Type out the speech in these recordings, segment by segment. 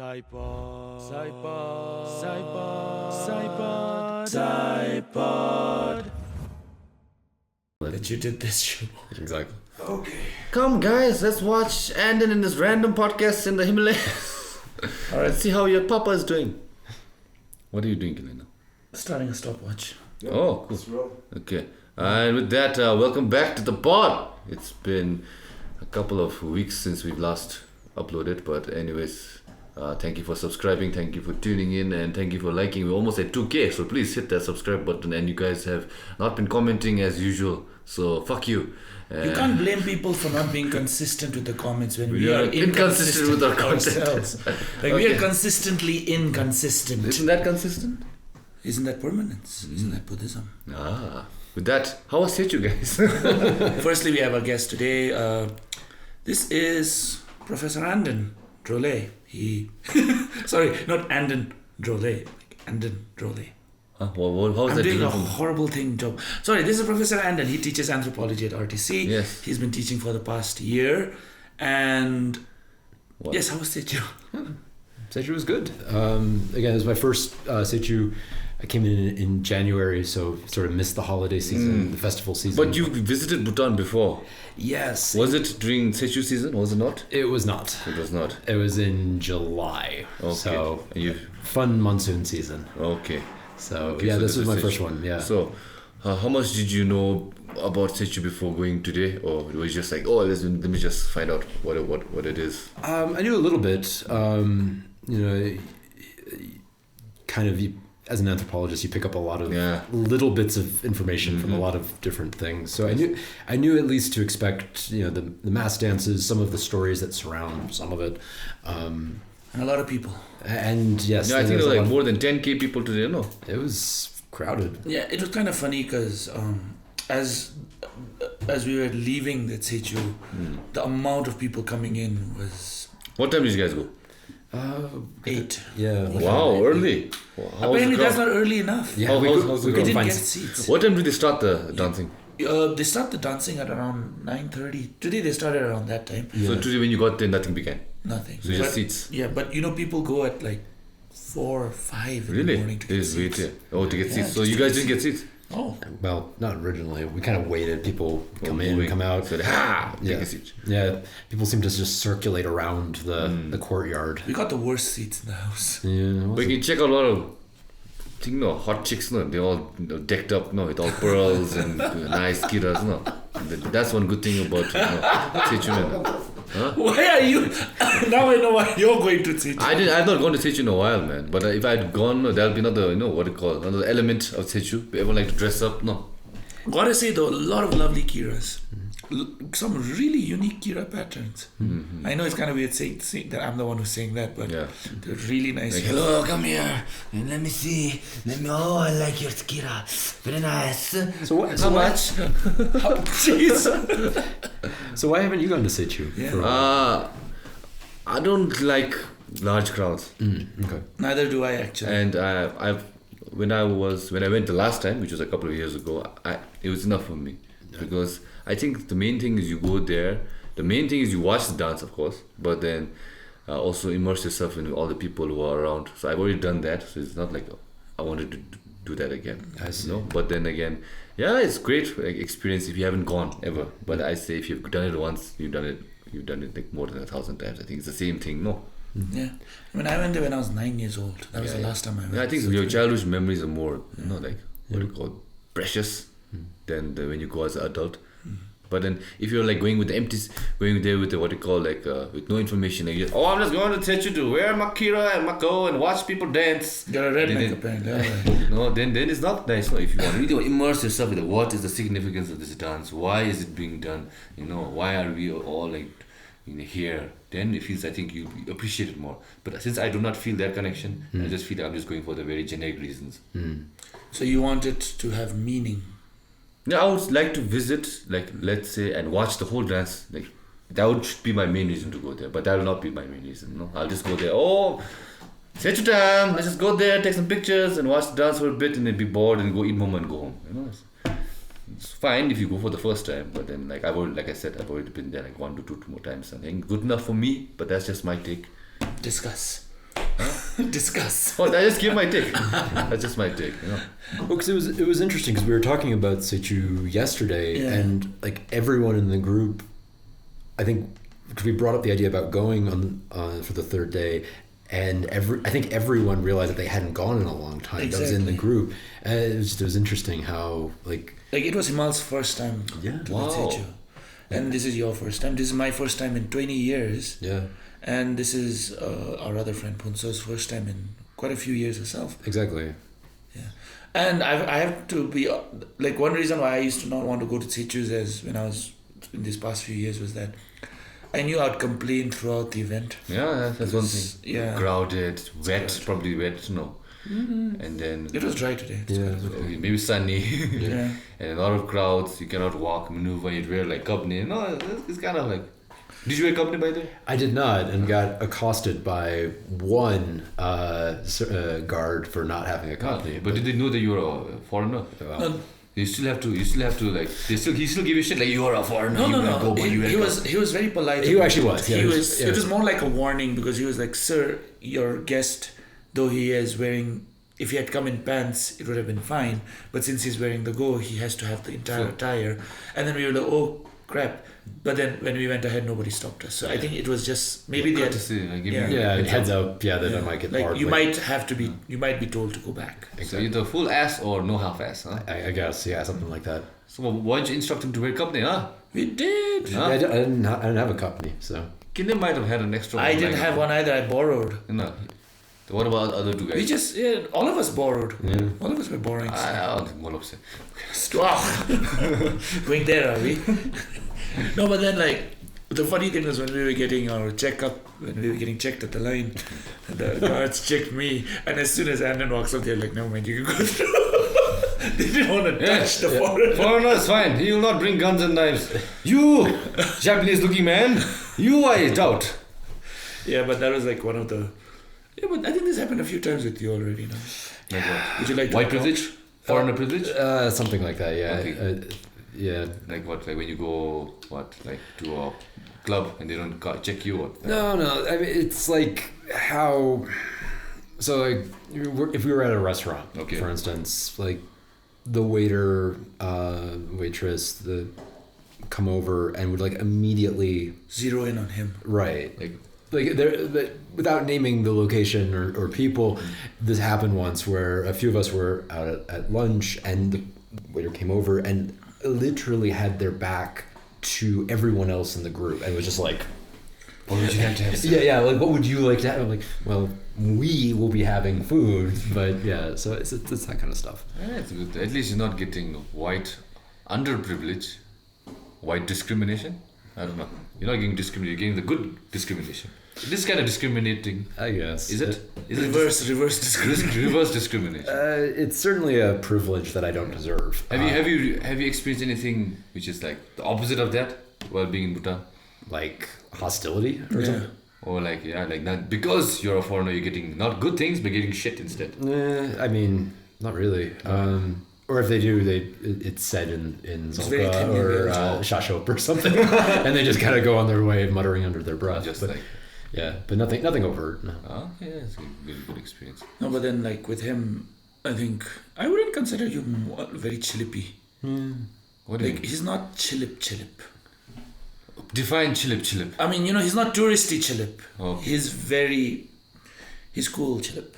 PSY-POD. That you did this show. Exactly. Okay. Come guys, let's watch Anden in this random podcast in the Himalayas. Alright, see how your papa is doing. What are you doing, Kelena? Starting a stopwatch. Oh, cool. Okay. And with that, welcome back to the pod. It's been a couple of weeks since we've last uploaded, but anyways, thank you for subscribing, thank you for tuning in, and thank you for liking. We're almost at 2K, so please hit that subscribe button. And you guys have not been commenting as usual, so fuck you. You can't blame people for not being consistent with the comments when we are inconsistent with our content. Ourselves. Like we are consistently inconsistent. Isn't that consistent? Isn't that permanence? Isn't that Buddhism? With that, how was Tshechu, guys? Firstly, we have our guest today. This is Professor Anden Drolet. Sorry, not Anden Drolet. Anden Drolet. How is I'm that doing a different? horrible job. Sorry, this is Professor Anden. He teaches anthropology at RTC. Yes. He's been teaching for the past year. And What? yes, how was Tshechu? Tshechu was good. Again, it was my first Tshechu. I came in January, so sort of missed the holiday season, the festival season. But you visited Bhutan before. Yes. Was it during Tshechu season? Was it not? It was not. It was not. It was in July. Okay. So And you fun monsoon season. okay. So Okay, yeah, so this was my Tshechu. first one. Yeah. So, how much did you know about Tshechu before going today, or was it just like, oh, let me just find out what it is? I knew a little bit. Kind of as an anthropologist, you pick up a lot of little bits of information from a lot of different things. So I knew at least to expect, the mass dances, some of the stories that surround some of it, And a lot of people. and yes, Yeah, I think there was were a like lot- more than 10K people today. No. It was crowded. Yeah, it was kind of funny because as we were leaving the Tshechu, the amount of people coming in was What time did you guys go? 8. Yeah. Wow, early. How was Apparently the that's crowd? not early enough. Yeah, How's we the could We crowd? didn't find get seats. What time did they start the dancing? They start the dancing at around 9:30. Today they started around that time. So today when you got there, nothing began. Nothing. So just But- seats. Yeah, but people go at like 4 or 5 in the Really? morning to They get just wait seats. here. Oh, to get Yeah, seats. So just you to guys get didn't get seats. Oh, Well, not originally. We kind of waited. People come in, Moving. come out. So take Yeah. a seat. Yeah, people seem to just circulate around the courtyard. we got the worst seats in the house. Yeah, But you can check out a lot of hot chicks, no, they're all decked up, no, with all pearls and nice kiras, no. That's one good thing about Tshechu, man. Why are you? Now I know why you're going to Tshechu. I've not gone to Tshechu in a while, man. But if I'd gone, there'll be another, what do you call it, another element of Tshechu. Everyone like to dress up, no. Gotta say though, a lot of lovely kiras. Some really unique kira patterns. I know it's kind of weird saying that I'm the one who's saying that, but Yeah. they're really nice. Like, Hello, come here. And let me see. Oh, I like your skira. Very nice. How much? Jeez. So why haven't you gone to Tshechu? Yeah. For a while? I don't like large crowds. Okay. Neither do I actually. And when I went the last time, which was a couple of years ago, it was enough for me. Because I think the main thing is you go there. The main thing is you watch the dance, of course, but then also immerse yourself in all the people who are around. So I've already done that, so it's not like I wanted to do that again. I see. But then again, yeah, it's great experience if you haven't gone ever. But I say if you've done it once, you've done it like more than 1,000 times. I think it's the same thing, no? Yeah. I mean, I went there when I was 9 years old. That was the last time I went. Yeah, I think your childhood memories are more, like what do you call it, precious than when you go as an adult. But then if you're like going there with the what you call like with no information, like I'm just going to Tshechu to wear my kira and my go and watch people dance. You're a redneck Then- apparently. Alright. No, then it's not nice. No, if you really want to immerse yourself in what is the significance of this dance, why is it being done? Why are we all like here? Then it feels, I think you appreciate it more. But since I do not feel that connection, I just feel like I'm just going for the very generic reasons. So you want it to have meaning. Yeah, I would like to visit, like, let's say, and watch the whole dance. Like, that would be my main reason to go there. But that will not be my main reason, no? I'll just go there. Oh, Tshechu time. Let's just go there, take some pictures, and watch the dance for a bit, and then be bored, and go eat mama and go home. It's fine if you go for the first time, but then, like I said, I've already been there like 1 to 2 more times. I think good enough for me, but that's just my take. Discuss. Discuss. Oh, I just give my take. That's just my take. Well, because it was interesting because we were talking about Tshechu yesterday, Yeah. and like everyone in the group, I think, because we brought up the idea about going on for the third day, and I think everyone realized that they hadn't gone in a long time. That was in the Exactly. group, and it was interesting how like It was Himal's first time to Wow. Tshechu. And this is your first time. This is my first time in 20 years. yeah, And this is our other friend Punso's first time in quite a few years herself. exactly. And I have to be like, one reason why I used to not want to go to Tshechu as when I was in these past few years was that I knew I'd complain throughout the event. Yeah, that's one thing. Yeah. Crowded, wet, crowded. probably wet snow. And then It was dry today. Yeah, maybe sunny. Yeah. And a lot of crowds. You cannot walk, maneuver. You'd wear like company. No, it's kind of like. Did you wear company by the way? I did not, and got accosted by one guard for not having a company. But did they know that you were a foreigner? No, You still have to like. He still give you shit like you are a foreigner. no, you no. will go, but you He will was very polite. He about actually it. was, yeah, He he was. was- yeah. It was more like a warning because he was like, "Sir, your guest, though he is wearing, if he had come in pants, it would have been fine. But since he's wearing the go, he has to have the entire Sure. attire." And then we were like, "Oh crap!" But then when we went ahead, nobody stopped us. So I think it was just maybe they had courtesy, like, give Yeah. you Yeah, a and heads heads up. up. Yeah, that I might get like barred. you like- might have to be, you might be told to go back. So either full ass or no half ass, huh? I guess, yeah, something like that. So why don't you instruct him to wear company, huh? We did. Huh? Yeah, I didn't have a company, so Kinde might have had an extra. I didn't like- have one either. I borrowed. No. So what about other two guys? We just all of us borrowed. All of us were borrowing. I don't think one of them. Wow. Going there, are we? No, but then like the funny thing was when we were getting our checkup, when we were getting checked at the line, the guards checked me, and as soon as Anden walks up, they're like, "No man, you can go through." They didn't want to touch the foreigner. Foreigner is fine. He will not bring guns and knives. You, Japanese-looking man, you I doubt. Yeah, but that was like one of the. Yeah, but I think this happened a few times with you already. No? Like what? Would you like to White talk? privilege? Foreigner privilege? something like that. Yeah, Okay. yeah. Like what? Like when you go like to a club and they don't check you? What? No. I mean, it's like how. So like, if we were at a restaurant, Okay. for instance, like the waiter, waitress, come over and would like immediately Zero in on him. right like there, without naming the location or people. This happened once where a few of us were out at lunch and the waiter came over and literally had their back to everyone else in the group and was just like, What would you have to have? yeah, like what would you like to have? I'm like, well, we will be having food, but yeah, so it's that kind of stuff. Yeah, it's good. At least you're not getting white underprivilege, white discrimination. I don't know. You're not getting discriminated. You're getting the good discrimination. This kind of discriminating. I guess. Is it? Is it Reverse discrimination. reverse discrimination? It's certainly a privilege that I don't deserve. Have you experienced anything which is like the opposite of that while being in Bhutan? like hostility or Yeah. something? Or like like not because you're a foreigner you're getting not good things but getting shit instead. I mean, not really. Or if they do, it's said in very Zolka Kenyan, or yeah. Shashop or something, and they just kind of go on their way muttering under their breath. Just but, like but nothing overt. No. yeah, it's a really good experience. No, but then like with him, I think I wouldn't consider you very chilippy. What do you Like he's not chillip. define chillip? I mean, he's not touristy chillip. Okay. He's cool chillip.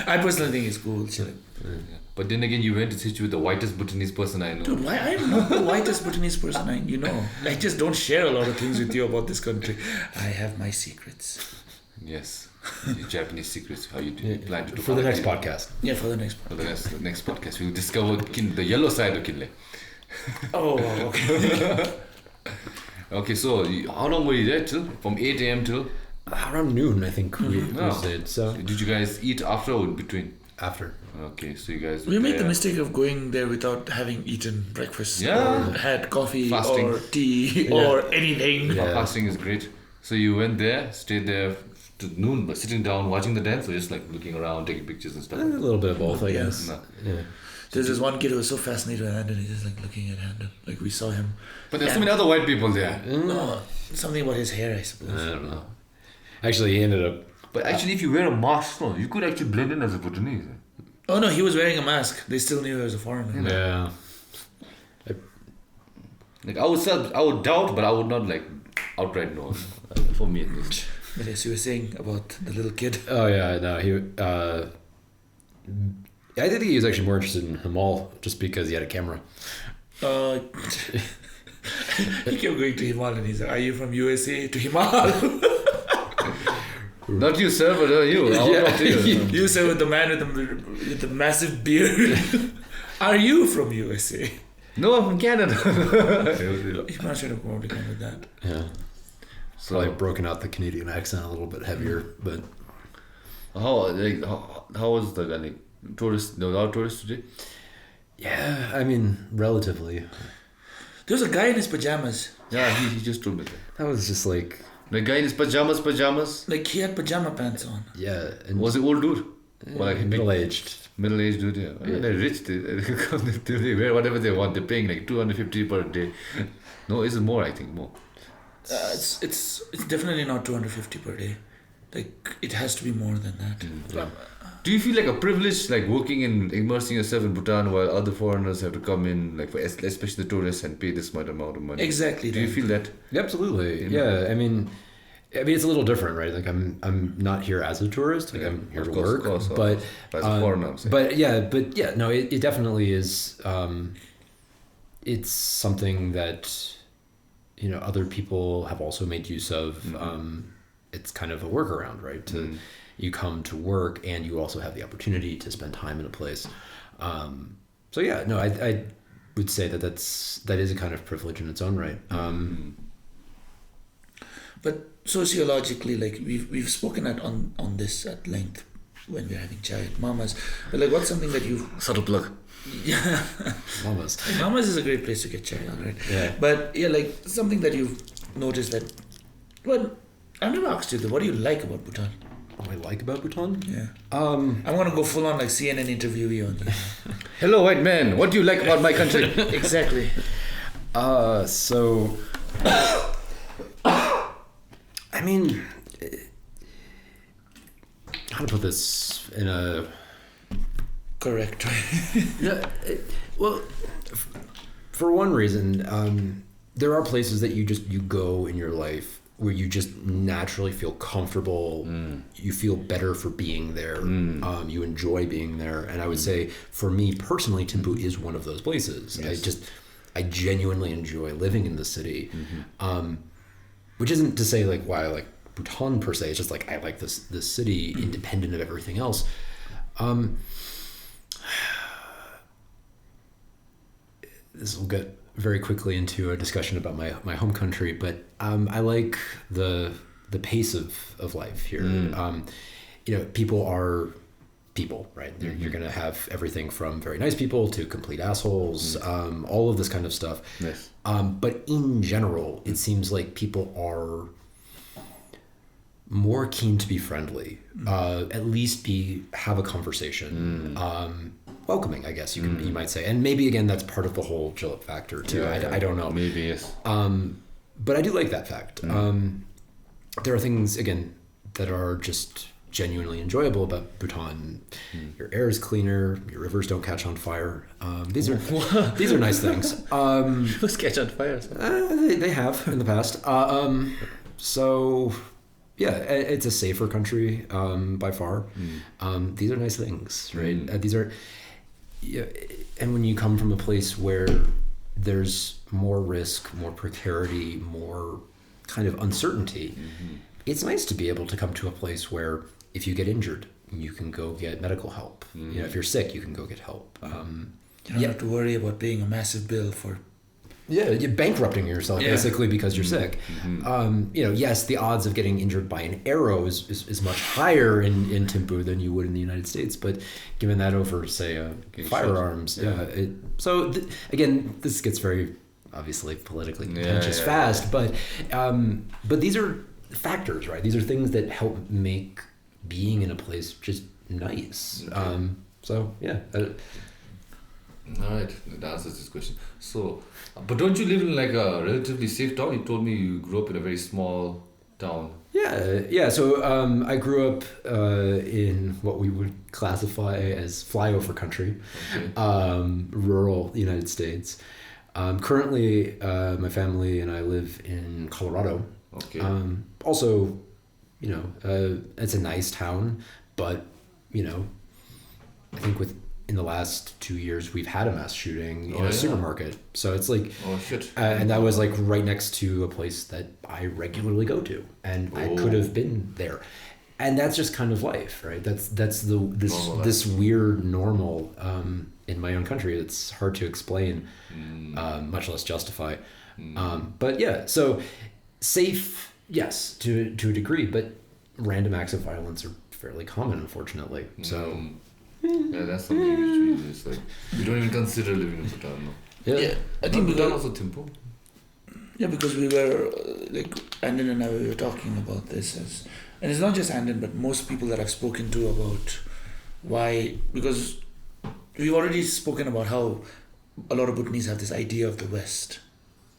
I personally think he's cool chillip. Yeah. But then again, you went to Tshechu with the whitest Bhutanese person I know. Dude, why I'm not the whitest Bhutanese person I just don't share a lot of things with you about this country. I have my secrets. Yes, the Japanese secrets. How you plan to do For the next podcast. podcast. Yeah, for the next For one. the next podcast, we'll discover the yellow side of Kinle. Oh, okay. Okay, so how long were you there till? From 8 a.m. till? Around noon, I think we Oh. stayed. So Did you guys eat after or in between? after. Okay, so you guys. We were made the there. mistake of going there without having eaten breakfast. Yeah. Or had coffee Fasting. or tea or anything. Yeah. Fasting is great. So you went there, stayed there to noon, but sitting down watching the dance, or just like looking around, taking pictures and stuff. A little bit of both, I Yeah. guess. No. Yeah. There's this one kid who was so fascinated with Anden, he's just like looking at Anden. Like we saw him. But there's so many other white people there. No, something about his hair, I suppose. I don't know. Actually, he ended up But actually, if you wear a mask, no, you could actually blend in as a Bhutanese. Oh no, he was wearing a mask. They still knew he was a foreigner. Yeah. Like I would doubt, but I would not like outright no. For me at least. But yes, you were saying about the little kid. Oh yeah, no, I think he was actually more interested in Himal just because he had a camera. He kept going to Himal and he's like, "Are you from USA to Himal?" Not you, sir, but you. I would talk to you. You sir, with the man with the massive beard. Are you from USA? No, I'm from Canada. He might should have probably come with that. Yeah. So Probably broken out the Canadian accent a little bit heavier, but how was the like tourist? No, not tourist today. yeah, I mean, relatively. There was a guy in his pajamas. Yeah, he just told me that. That was just like, The guy in his pajamas. Like he had pajama pants on. yeah, and Was it old dude? Or like a big middle-aged. middle-aged dude? Yeah. I mean, they're rich. They wear whatever they want. They're paying like $250 per day. No, is it more? I think more. It's definitely not 250 per day. Like it has to be more than that. Do you feel like a privilege, like working and immersing yourself in Bhutan while other foreigners have to come in, like especially the tourists, and pay this much amount of money? Exactly. Do you feel that? Absolutely. Yeah. I mean, it's a little different, right? Like I'm not here as a tourist. Like I'm here to work. But as a foreigner, I'm saying. But yeah, no, it definitely is. It's something that other people have also made use of. It's kind of a workaround, right? You come to work and you also have the opportunity to spend time in a place. So yeah, no, I would say that is a kind of privilege in its own right. But sociologically, like we've spoken on this at length when we're having chai at Mama's. But like, what's something that you Subtle plug. yeah, Mama's. Mama's is a great place to get chai, right? Yeah. But yeah, like something that you've noticed that. Well, I've never asked you though. What do you like about Bhutan? What do I like about Bhutan? Yeah. I'm gonna go full on like CNN interviewee on you. Hello, white man. What do you like about my country? Exactly. So I mean, how to put this in a Correct. well, for one reason, there are places that you go in your life where you just naturally feel comfortable. You feel better for being there. You enjoy being there, and I would say for me personally, Thimphu is one of those places. Yes. I genuinely enjoy living in the city, which isn't to say like why I like Bhutan per se. It's just like I like this city independent of everything else. This will get very quickly into a discussion about my home country, but I like the pace of life here. People are people, right? You're going to have everything from very nice people to complete assholes, all of this kind of stuff. Yes. But in general, it seems like people are more keen to be friendly, at least have a conversation. Welcoming, I guess you might say, and maybe again that's part of the whole Jillip factor too. I don't know. Maybe yes. But I do like that fact. There are things again that are just genuinely enjoyable about Bhutan. Your air is cleaner. Your rivers don't catch on fire. These are nice things. Rivers catch on fire. They have in the past. So. Yeah, it's a safer country by far. These are nice things, right? These are, and when you come from a place where there's more risk, more precarity, more kind of uncertainty, it's nice to be able to come to a place where if you get injured, you can go get medical help. If you're sick, you can go get help. You don't have to worry about paying a massive bill for. Yeah, you're bankrupting yourself basically because you're sick. Yes, the odds of getting injured by an arrow is much higher in Thimphu than you would in the United States. But given that over, say, firearms, again, this gets very obviously politically contentious fast. But these are factors, right? These are things that help make being in a place just nice. All right, that answers this question. So, but don't you live in like a relatively safe town? You told me you grew up in a very small town? Yeah. So I grew up in what we would classify as flyover country, rural United States. Currently, my family and I live in Colorado. Okay. Also, it's a nice town, but I think in the last 2 years we've had a mass shooting in a supermarket. So it's like, oh shit. And that was like right next to a place that I regularly go to, and I could have been there. And that's just kind of life, right? That's this weird normal in my own country. It's hard to explain, much less justify. But yeah, so safe, yes, to a degree, but random acts of violence are fairly common, unfortunately. So yeah, that's something which is like we don't even consider living in Bhutan. No? Yeah, I think Bhutan also Thimphu. Yeah, because we were Anden and I were talking about this and it's not just Anden, but most people that I've spoken to about why, because we've already spoken about how a lot of Bhutanese have this idea of the West.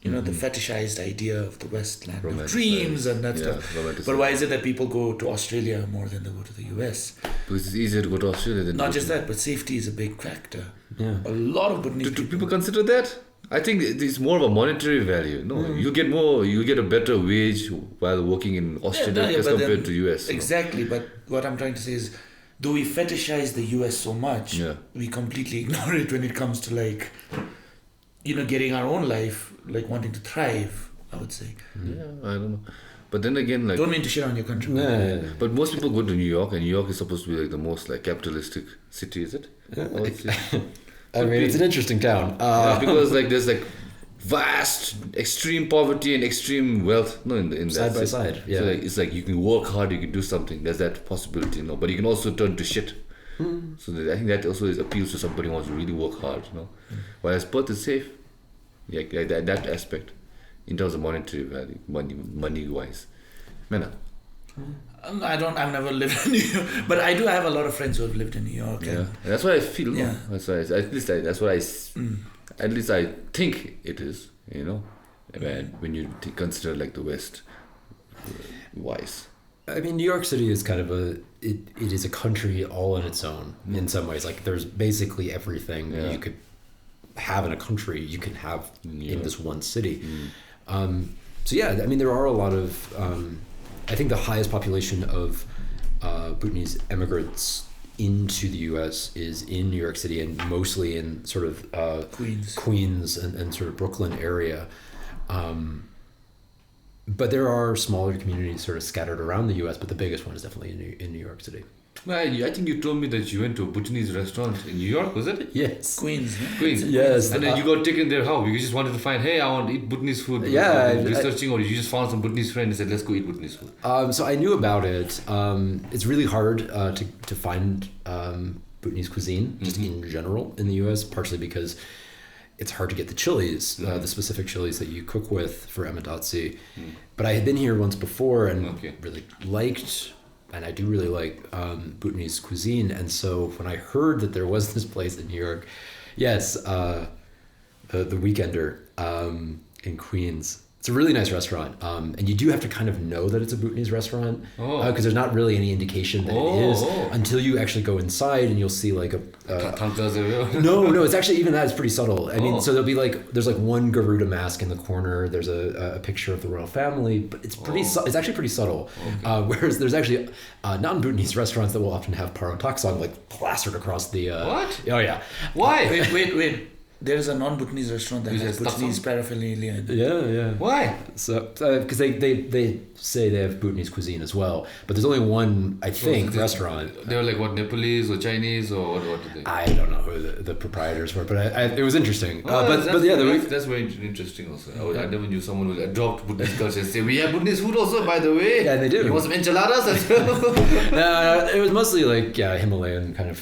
The fetishized idea of the West, land of dreams and that stuff. But why is it that people go to Australia more than they go to the US? Because it's easier to go to Australia than not just that, but safety is a big factor. Yeah. A lot of Bhutanese Do people consider that? I think it's more of a monetary value. No, you get a better wage while working in Australia as compared to US. Exactly, but what I'm trying to say is, though we fetishize the US so much, we completely ignore it when it comes to getting our own life, wanting to thrive, I would say. Yeah, I don't know. But then again, don't mean to shit on your country. But most people go to New York, and New York is supposed to be the most capitalistic city, is it? I mean, it's an interesting town. Because there's vast, extreme poverty and extreme wealth. No, in side that by city. side. Yeah. So it's you can work hard, you can do something. There's that possibility, but you can also turn to shit. So I think that also appeals to somebody who wants to really work hard, Whereas Perth is safe, that aspect, in terms of monetary value, money wise. I've never lived in New York, but I do have a lot of friends who have lived in New York. Yeah, that's what I feel. Yeah. That's why at least I think it is. When you consider the West wise. I mean, New York City is kind of it is a country all on its own in some ways. There's basically everything that you could have in a country, you can have in this one city. So yeah, I mean, there are a lot of, I think the highest population of Bhutanese immigrants into the U.S. is in New York City, and mostly in sort of Queens and sort of Brooklyn area. But there are smaller communities sort of scattered around the U.S., but the biggest one is definitely in New York City. Well, I think you told me that you went to a Bhutanese restaurant in New York, was it? Yes. Queens. Yes. And then you got taken there how? You just wanted to find, hey, I want to eat Bhutanese food. Yeah. Researching, or you just found some Bhutanese friend and said, let's go eat Bhutanese food? So I knew about it. It's really hard to find Bhutanese cuisine, just in general, in the U.S., partially because it's hard to get the chilies, the specific chilies that you cook with for emedatsi. But I had been here once before and really liked... And I do really like Bhutanese cuisine. And so when I heard that there was this place in New York, yes, the Weekender in Queens, it's a really nice restaurant. And you do have to kind of know that it's a Bhutanese restaurant because there's not really any indication that it is until you actually go inside and you'll see no, it's actually, even that is pretty subtle. I mean, so there's one Garuda mask in the corner. There's a picture of the royal family, but it's it's actually pretty subtle. Whereas there's actually non-Bhutanese restaurants that will often have parotaksong plastered across the... What? Oh, yeah. Why? Wait. There is a non-Bhutanese restaurant that has Bhutanese paraphernalia. Yeah. Why? So, because they say they have Bhutanese cuisine as well, but there's only one, I think, restaurant. They were what, Nepalese or Chinese or what did they? I don't know who the proprietors were, but it was interesting. That's very interesting also. I never knew someone would adopt Bhutanese culture and say, we have Bhutanese food also, by the way. Yeah, they do. You want some enchiladas as well? No, it was mostly Himalayan kind of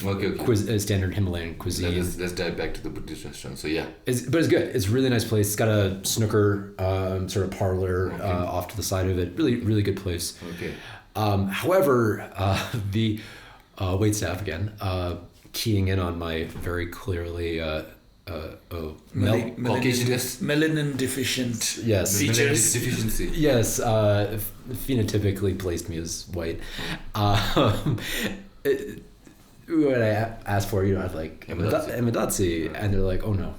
standard Himalayan cuisine. Let's dive back to the Buddhist restaurant. So yeah, but it's good. It's a really nice place. It's got a snooker sort of parlor off to the side of it. Really good place. Okay. However, the waitstaff again keying in on my very clearly melanin deficient Yes. features. Deficiency. Yes, phenotypically placed me as white. When I asked for, I was like, Emidatsi, and they're like, oh no.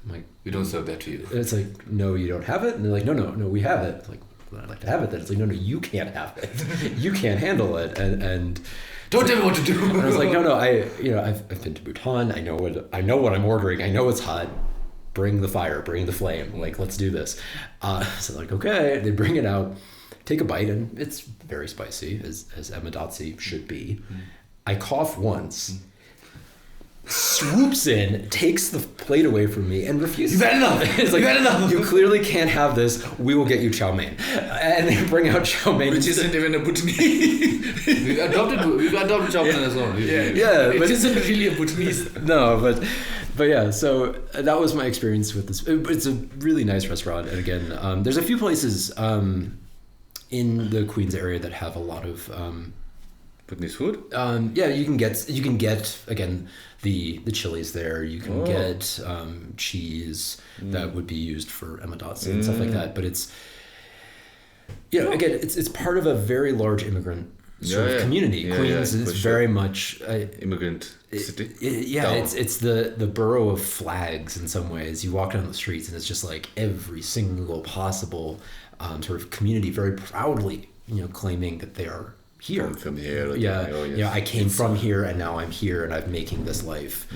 I'm like, We don't serve that to you. it's like, no, you don't have it? And they're like, no, we have it. It's like, well, I'd like to have it then. It's like, no, you can't have it. You can't handle it. And Don't tell me what to do. and I was like, no, I've been to Bhutan. I know what I'm ordering. I know it's hot. Bring the fire, bring the flame. Like, let's do this. So like, okay, they bring it out, take a bite, and it's very spicy, as Emidatsi should be. I cough once, swoops in, takes the plate away from me, and refuses. You've had enough. It's like, You've had enough. You clearly can't have this. We will get you chow mein. And they bring out chow mein. Which isn't even a Bhutanese. We've adopted chow mein as well. Yeah, It but isn't really a Bhutanese. no, but yeah. So that was my experience with this. It's a really nice restaurant, and again, there's a few places in the Queens area that have a lot of. Bhutanese food? Yeah, you can get again the chilies there. You can get cheese that would be used for emidatsi and stuff like that. But it's again it's part of a very large immigrant sort of community. Queens is very much immigrant city. It's the borough of flags in some ways. You walk down the streets and it's just like every single possible sort of community very proudly claiming that they are here. From here. I came from here and now I'm here and I'm making this life.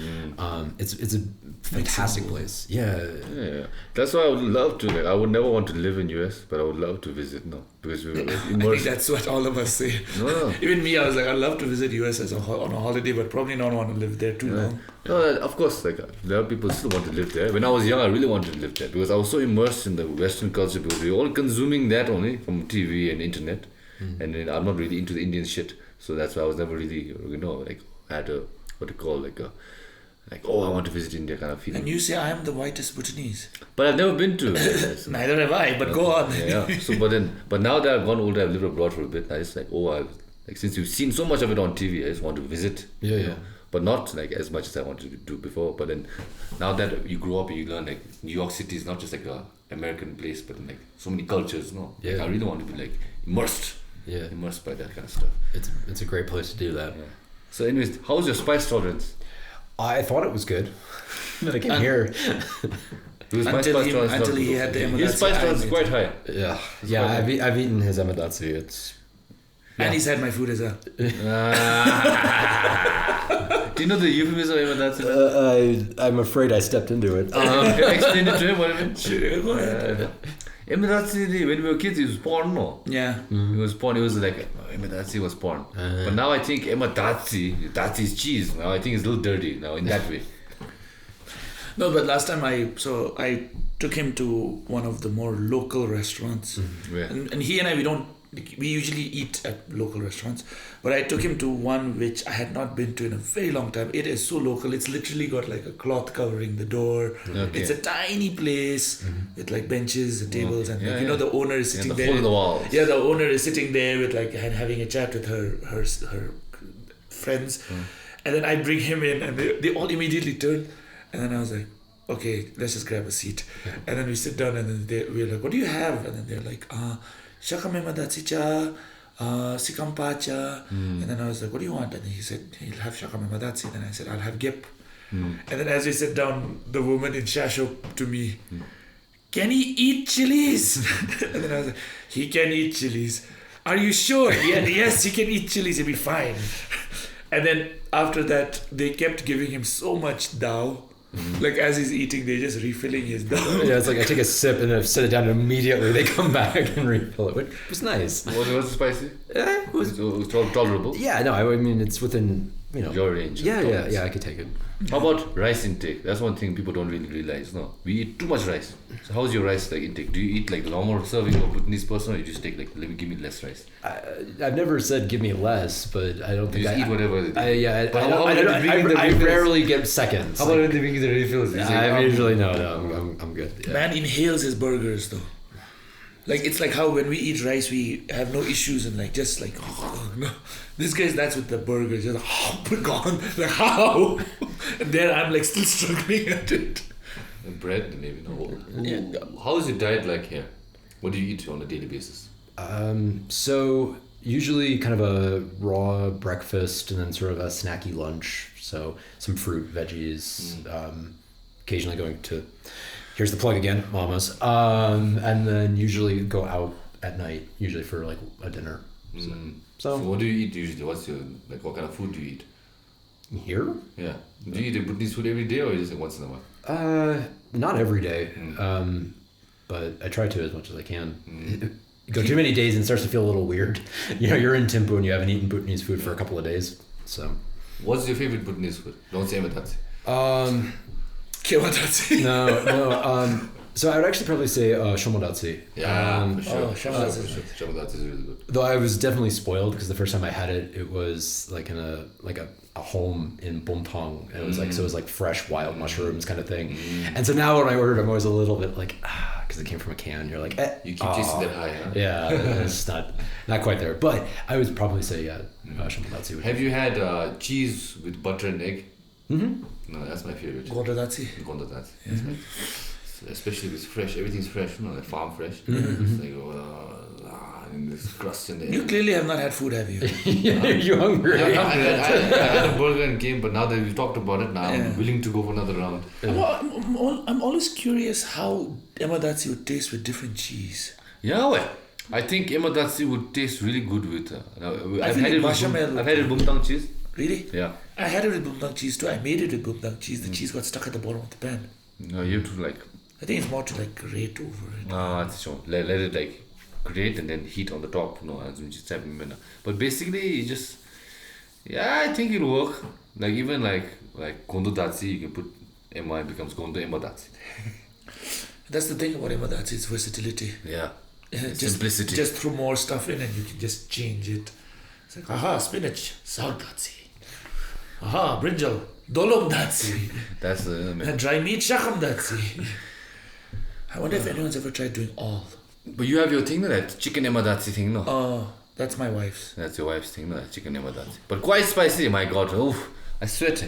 It's a fantastic place. Yeah. That's why I would love to. I would never want to live in US, but I would love to visit. No, because we were I immersed. think that's what all of us say. No. Even me, I was like, I'd love to visit US on a holiday, but probably not want to live there too long. No, of course, there are people who still want to live there. When I was young, I really wanted to live there because I was so immersed in the Western culture because we were all consuming that only from TV and internet. And then I'm not really into the Indian shit, so that's why I was never really, had a I want to visit India kind of feeling. And you say I am the whitest Bhutanese. But I've never been to. Neither have I. But go on. Yeah. So, but now that I've gone older, I've lived abroad for a bit. I just since you've seen so much of it on TV, I just want to visit. Yeah. But not as much as I wanted to do before. But then, now that you grow up and you learn New York City is not just a American place, but so many cultures. No. Yeah. I really want to be immersed. Yeah. Immersed by that kind of stuff. It's a great place to do that. Yeah. So anyways, how's your spice tolerance? I thought it was good. But I came here. Until he had the emidatsi. His spice tolerance is quite high. Yeah. I've eaten his emidatsi. And he's had my food as well. Do you know the euphemism of emidatsi? I'm afraid I stepped into it. Can I explain it to him? What I mean? Sure, go ahead. Emidatsi, when we were kids, it was porn, no? Yeah. It was porn. It was emidatsi was porn. But now I think datsi is cheese. Now I think it's a little dirty now in that way. No, but last time I took him to one of the more local restaurants. Yeah. And he and I, we usually eat at local restaurants, but I took him to one which I had not been to in a very long time. It is so local. It's literally got a cloth covering the door. Okay. It's a tiny place with benches and tables and the owner is sitting there. The walls. Yeah, the owner is sitting there with having a chat with her friends, and then I bring him in and they all immediately turn, and then I was like, okay, let's just grab a seat, and then we sit down and then we're like, what do you have? And then they're like, Shaka emidatsi cha, sikampa cha. And then I was like, what do you want? And he said, he'll have shaka emidatsi. Then I said, I'll have gep. And then as we sit down, the woman in Tshechu to me, can he eat chilies? And then I was like, he can eat chilies. Are you sure? Yes, he can eat chilies, he'll be fine. And then after that, they kept giving him so much dao. As he's eating, they're just refilling his dao. Yeah, it's I take a sip and I set it down and immediately they come back and refill it, which was nice. Was it spicy? It was tolerable? Yeah, no, I mean, it's within, your range. Yeah, I could take it. How about rice intake? That's one thing people don't really realize. No, we eat too much rice. So how's your rice intake? Do you eat the normal serving of Bhutanese person, or you just take give me less rice? I've never said give me less, but I don't think you just eat whatever. I rarely get seconds. How about when they bring you the refills? I'm usually no, I'm good. Yeah. Man inhales his burgers though. It's like how when we eat rice we have no issues and no. This guy's that's with the burgers. Just gone. How? And there I'm like still struggling at it. And bread, maybe. No. Yeah. How is your diet like here? What do you eat on a daily basis? So usually kind of a raw breakfast and then sort of a snacky lunch. So some fruit, veggies, occasionally going to, here's the plug again, Mama's. And then usually go out at night, usually for like a dinner. So what do you eat usually? What's your, like, what kind of food do you eat? Here? Yeah. Do you eat Bhutanese food every day or just like once in a while? Not every day. But I try to as much as I can. You go too many days and it starts to feel a little weird. You know, you're in Thimphu and you haven't eaten Bhutanese food for a couple of days. So. What's your favorite Bhutanese food? Don't say Matatsi. Kewatatsi. No. So I would actually probably say shomodatsi. Yeah, for sure. Shomodatsi. For sure. Shomodatsi is really good. Though I was definitely spoiled because the first time I had it, it was like in a home in Bhutan, and it was like so it was like fresh wild mushrooms kind of thing. And so now when I ordered, I'm always a little bit like because it came from a can. You're like you keep chasing that high, huh? Yeah, it's not quite there. But I would probably say shomodatsi. Have you had cheese with butter and egg? No, that's my favorite. Gondadatsi. Gondadatsi. That's my especially if it's fresh, everything's fresh, you know, like farm fresh. It's like, and this crust in there. You clearly have not had food, have you? You're hungry. I had a burger and came, but now that we've talked about it, now I'm willing to go for another round. I'm always curious how Emadatsi would taste with different cheese. Yeah, well, I think Emadatsi would taste really good with. I've had it with Bhutan cheese. Really? Yeah. I had it with Bhutan cheese too. I made it with Bhutan cheese. The cheese got stuck at the bottom of the pan. No, you have to like. I think it's more to like grate over it. That's true. Let it like grate and then heat on the top. No, but basically, you just. Yeah, I think it'll work. Like even like Kondo Datsi, you can put Emma, it becomes Kondo Emma Datsi. That's the thing about Emadatsi, it's versatility. Yeah. Simplicity. Just throw more stuff in and you can just change it. It's like, aha, spinach, Saudatsi. Aha, brinjal, Dolom Datsi. That's the And dry meat, Shakam Datsi. I wonder if anyone's ever tried doing all. But you have your thing, no? That chicken Emadatsi thing, no? Oh, that's my wife's. That's your wife's thing, no? That chicken Emadatsi. But quite spicy, my god. Oof, I sweat.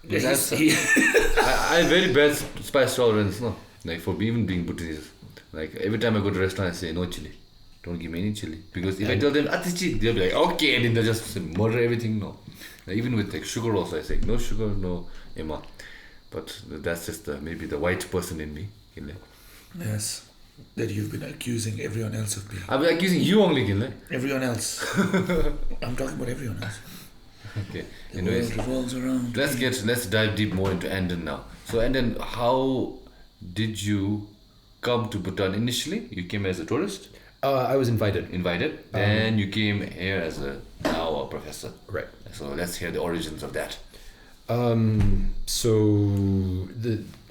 Yeah, I have very bad spice tolerance, no? Like for even being Bhutanese. Like every time I go to a restaurant, I say no chili. Don't give me any chili. Because if I tell them, atichi, they'll be like, okay, and then they just murder everything, no? Like, even with like sugar also, I say, no sugar, no Emma. But that's just maybe the white person in me. Yes. That you've been accusing everyone else of being. I've been accusing you only, Everyone else. I'm talking about everyone else. Okay. The Anyways, world revolves around. let's dive deep more into Anden now. So Anden, how did you come to Bhutan initially? You came as a tourist? I was invited. Then you came here as now a professor. Right. So let's hear the origins of that. So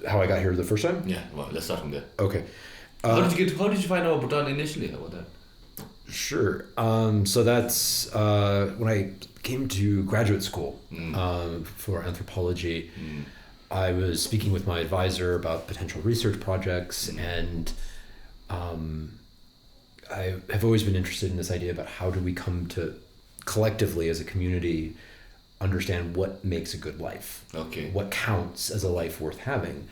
how I got here the first time? Yeah, well, let's start from there. Okay. How did you find out Bhutan initially? How about that? Sure. So that's when I came to graduate school for anthropology. I was speaking with my advisor about potential research projects, and I have always been interested in this idea about how do we come to collectively as a community understand what makes a good life. Okay. What counts as a life worth having.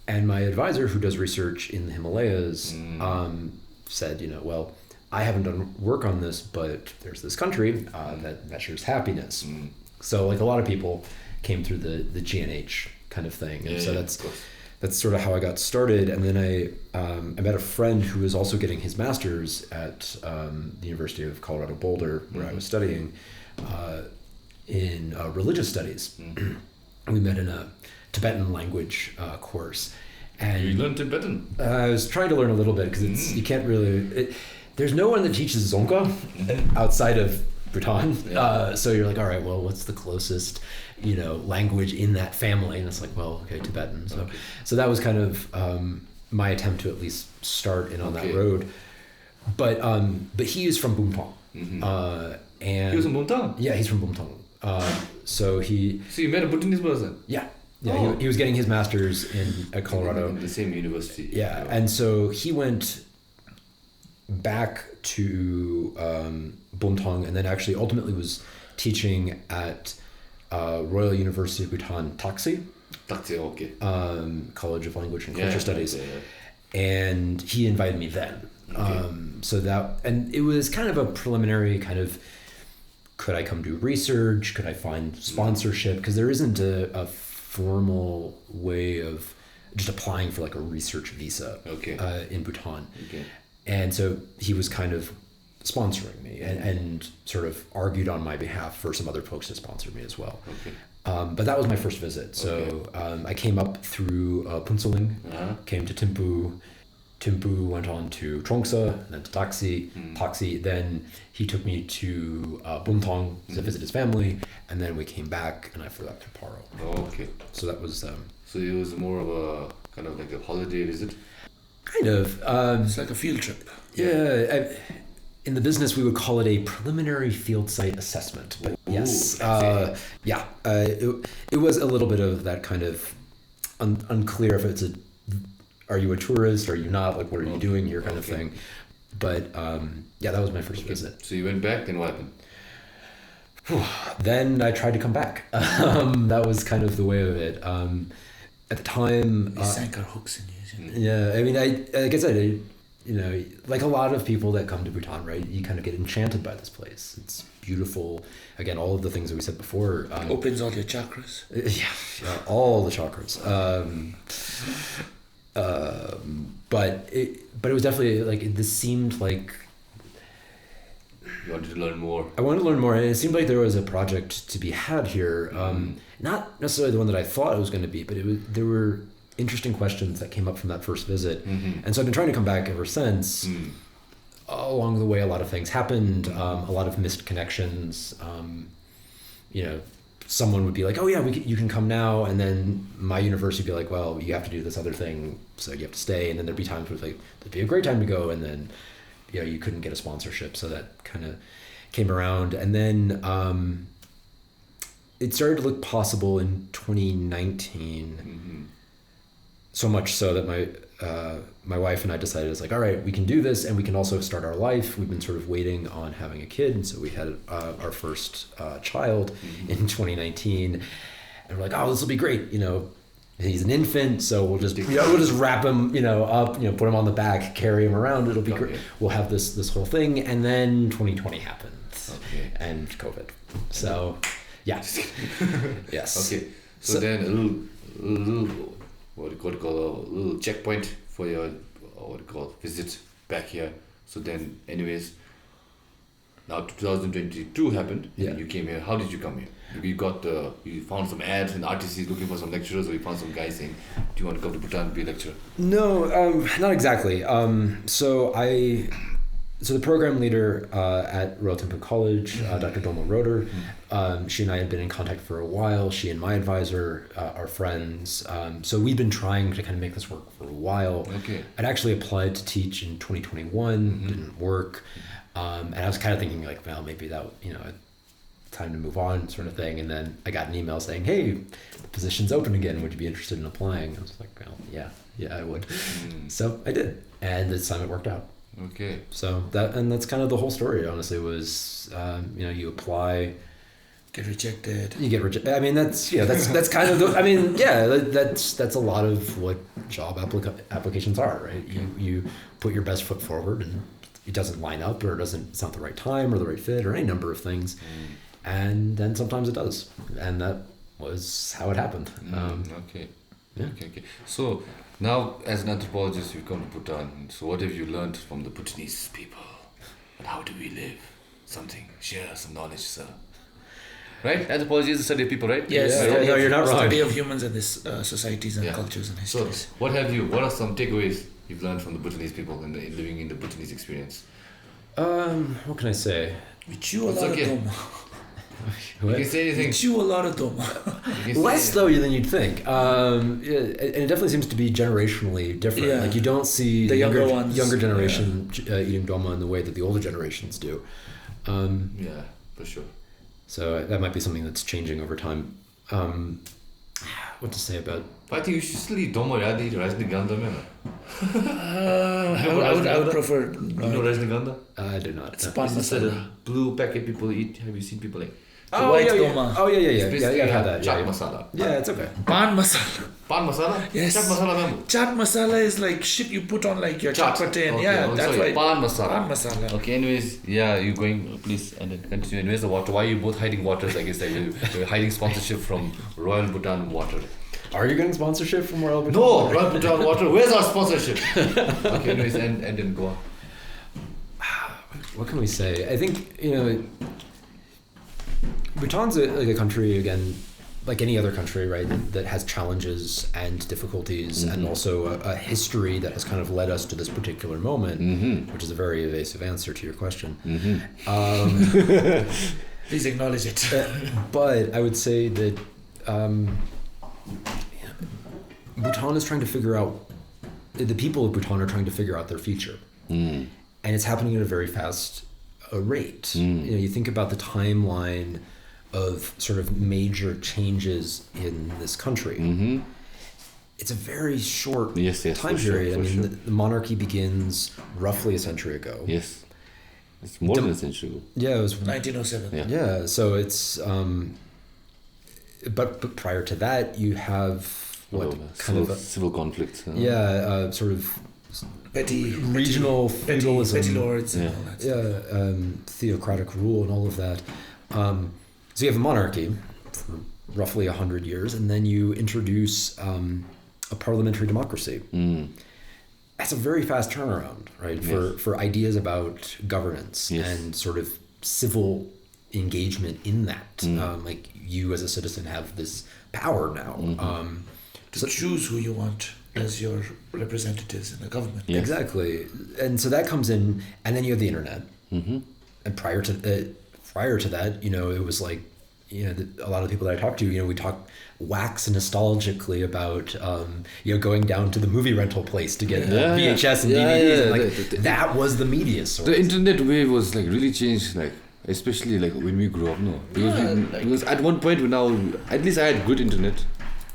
And my advisor, who does research in the Himalayas, said, well, I haven't done work on this, but there's this country that measures happiness. So like a lot of people came through the GNH kind of thing. And so that's sort of how I got started. And then I met a friend who was also getting his master's at the University of Colorado Boulder, where I was studying in religious studies. We met in a Tibetan language course. And you learned Tibetan? I was trying to learn a little bit because you can't really... there's no one that teaches Dzongkha outside of Bhutan. So you're like, all right, well, what's the closest, language in that family? And it's like, well, okay, Tibetan. So that was kind of my attempt to at least start in on that road. But he is from Bhutan. And he was from Bhutan? Yeah, he's from Bhutan. So you met a Bhutanese person? Yeah. Yeah, he was getting his master's at Colorado. In the same university. Yeah, and so he went back to Bhutan and then actually ultimately was teaching at Royal University of Bhutan, Taxi, Okay. College of Language and Culture Studies. Yeah. And he invited me then. Okay. And it was kind of a preliminary kind of, could I come do research? Could I find sponsorship? Because there isn't a formal way of just applying for like a research visa in Bhutan. Okay. And so he was kind of sponsoring me and sort of argued on my behalf for some other folks to sponsor me as well. Okay. But that was my first visit. So I came up through Punsaling, came to Thimphu. Thimphu went on to Trongsa, then to Taxi. Then he took me to Buntong to visit his family, and then we came back and I flew back to Paro. Oh, okay. So that was... So it was more of a kind of like a holiday visit? Kind of. It's like a field trip. Yeah. In the business, we would call it a preliminary field site assessment. But yes. It was a little bit of that kind of unclear if it's are you a tourist? Are you not? Like, what are you doing here kind of thing. But that was my first visit. So you went back, then what happened? Then I tried to come back. That was kind of the way of it. At the time... We sank our hooks in you. Yeah, I mean, like I said, like a lot of people that come to Bhutan, right? You kind of get enchanted by this place. It's beautiful. Again, all of the things that we said before. Opens all your chakras. Yeah, all the chakras. But it was definitely like, this seemed like... You wanted to learn more. I wanted to learn more, and it seemed like there was a project to be had here. Not necessarily the one that I thought it was going to be, but there were interesting questions that came up from that first visit. And so I've been trying to come back ever since. Along the way, a lot of things happened, a lot of missed connections. Someone would be like, oh yeah, you can come now, and then my university would be like, well, you have to do this other thing, so you have to stay. And then there'd be times where like, there'd be a great time to go, and then you couldn't get a sponsorship, so that kind of came around. And then it started to look possible in 2019. So much so that my wife and I decided, it's like, all right, we can do this, and we can also start our life. We've been sort of waiting on having a kid, and so we had our first child in 2019, and we're like, oh, this will be great. He's an infant, so we'll just wrap him up, put him on the back, carry him around. It'll be great. We'll have this whole thing. And then 2020 happened, and COVID. So yes. Okay. So then a little what do you call a little checkpoint for your visit back here. So then, anyways, now 2022 happened. And you came here. How did you come here? You found some ads in RTC looking for some lecturers, or you found some guy saying, do you want to come to Bhutan and be a lecturer? No, not exactly. So the program leader at Royal Thimphu College, Dr. Domo Roeder, she and I had been in contact for a while. She and my advisor are friends. So we'd been trying to kind of make this work for a while. Okay. I'd actually applied to teach in 2021, didn't work. And I was kind of thinking like, well, maybe that, time to move on sort of thing. And then I got an email saying, hey, the position's open again. Would you be interested in applying? I was like, well, yeah, I would. So I did. And this time it worked out. Okay. So that's kind of the whole story, honestly, was, you apply, get rejected. You get rejected. I mean, that's kind of that's a lot of what job applications are, right? You put your best foot forward, and it doesn't line up, or it's not the right time or the right fit or any number of things. And then sometimes it does. And that was how it happened. Okay. So now, as an anthropologist, you've come to Bhutan. So what have you learned from the Bhutanese people? And how do we live? Share some knowledge, sir. Right? Anthropology is the study of people, right? Yes. No, you're not wrong. Study of humans and this societies and cultures and histories. So what are some takeaways you've learned from the Bhutanese people in living in the Bhutanese experience? What can I say? We chew a lot of doma. You can say anything. We chew a lot of doma. Less though than you'd think. And it definitely seems to be generationally different. Yeah. Like you don't see the younger generation eating doma in the way that the older generations do. Yeah, for sure. So that might be something that's changing over time. What to say about? But I think you should still eat doma. I eat Rajnigandha, man. I would prefer. You know Rajnigandha? I do not. It's pan It's masala. a blue packet people eat. Have you seen people like white doma. Oh, yeah. It's Yeah, basically I've had that. chaat Yeah. masala. Yeah, it's okay. Pan masala. Pan masala? Yes. Chaat masala memo. Chaat masala is like shit you put on like your Chaat. chapati. Okay, Yeah, oh, that's sorry, why. pan masala. Pan masala. Okay, anyways, yeah, you're going, please, and then continue. And where's the water? Why are you both hiding waters? I guess like you're hiding sponsorship from Royal Bhutan Water. Are you getting sponsorship from Royal Bhutan? No, Royal Bhutan Water, where's our sponsorship? Okay, anyways, and then go on. What can we say? I think, Bhutan's a country, again, like any other country, right, that has challenges and difficulties and also a history that has kind of led us to this particular moment, which is a very evasive answer to your question. Please acknowledge it. But I would say that Bhutan is trying to figure out, the people of Bhutan are trying to figure out their future. And it's happening at a very fast rate. You think about the timeline of sort of major changes in this country. It's a very short time period. I mean, the monarchy begins roughly a century ago. Yes. It's more than a century ago. Yeah, it was 1907. Yeah, so it's but prior to that you have civil conflicts. Sort of Petty regional feudalism, petty lords and all that. Theocratic rule and all of that. So you have a monarchy for roughly 100 years, and then you introduce a parliamentary democracy. That's a very fast turnaround, right? For ideas about governance and sort of civil engagement in that. Like you as a citizen have this power now. To choose who you want as your representatives in the government. Yes. Exactly. And so that comes in, and then you have the internet. And prior to that, it was like, a lot of the people that I talk to, we talk wax nostalgically about, going down to the movie rental place to get VHS and DVDs. And that was the media source. The internet wave was like really changed, like especially like when we grew up. No, because at one point at least I had good internet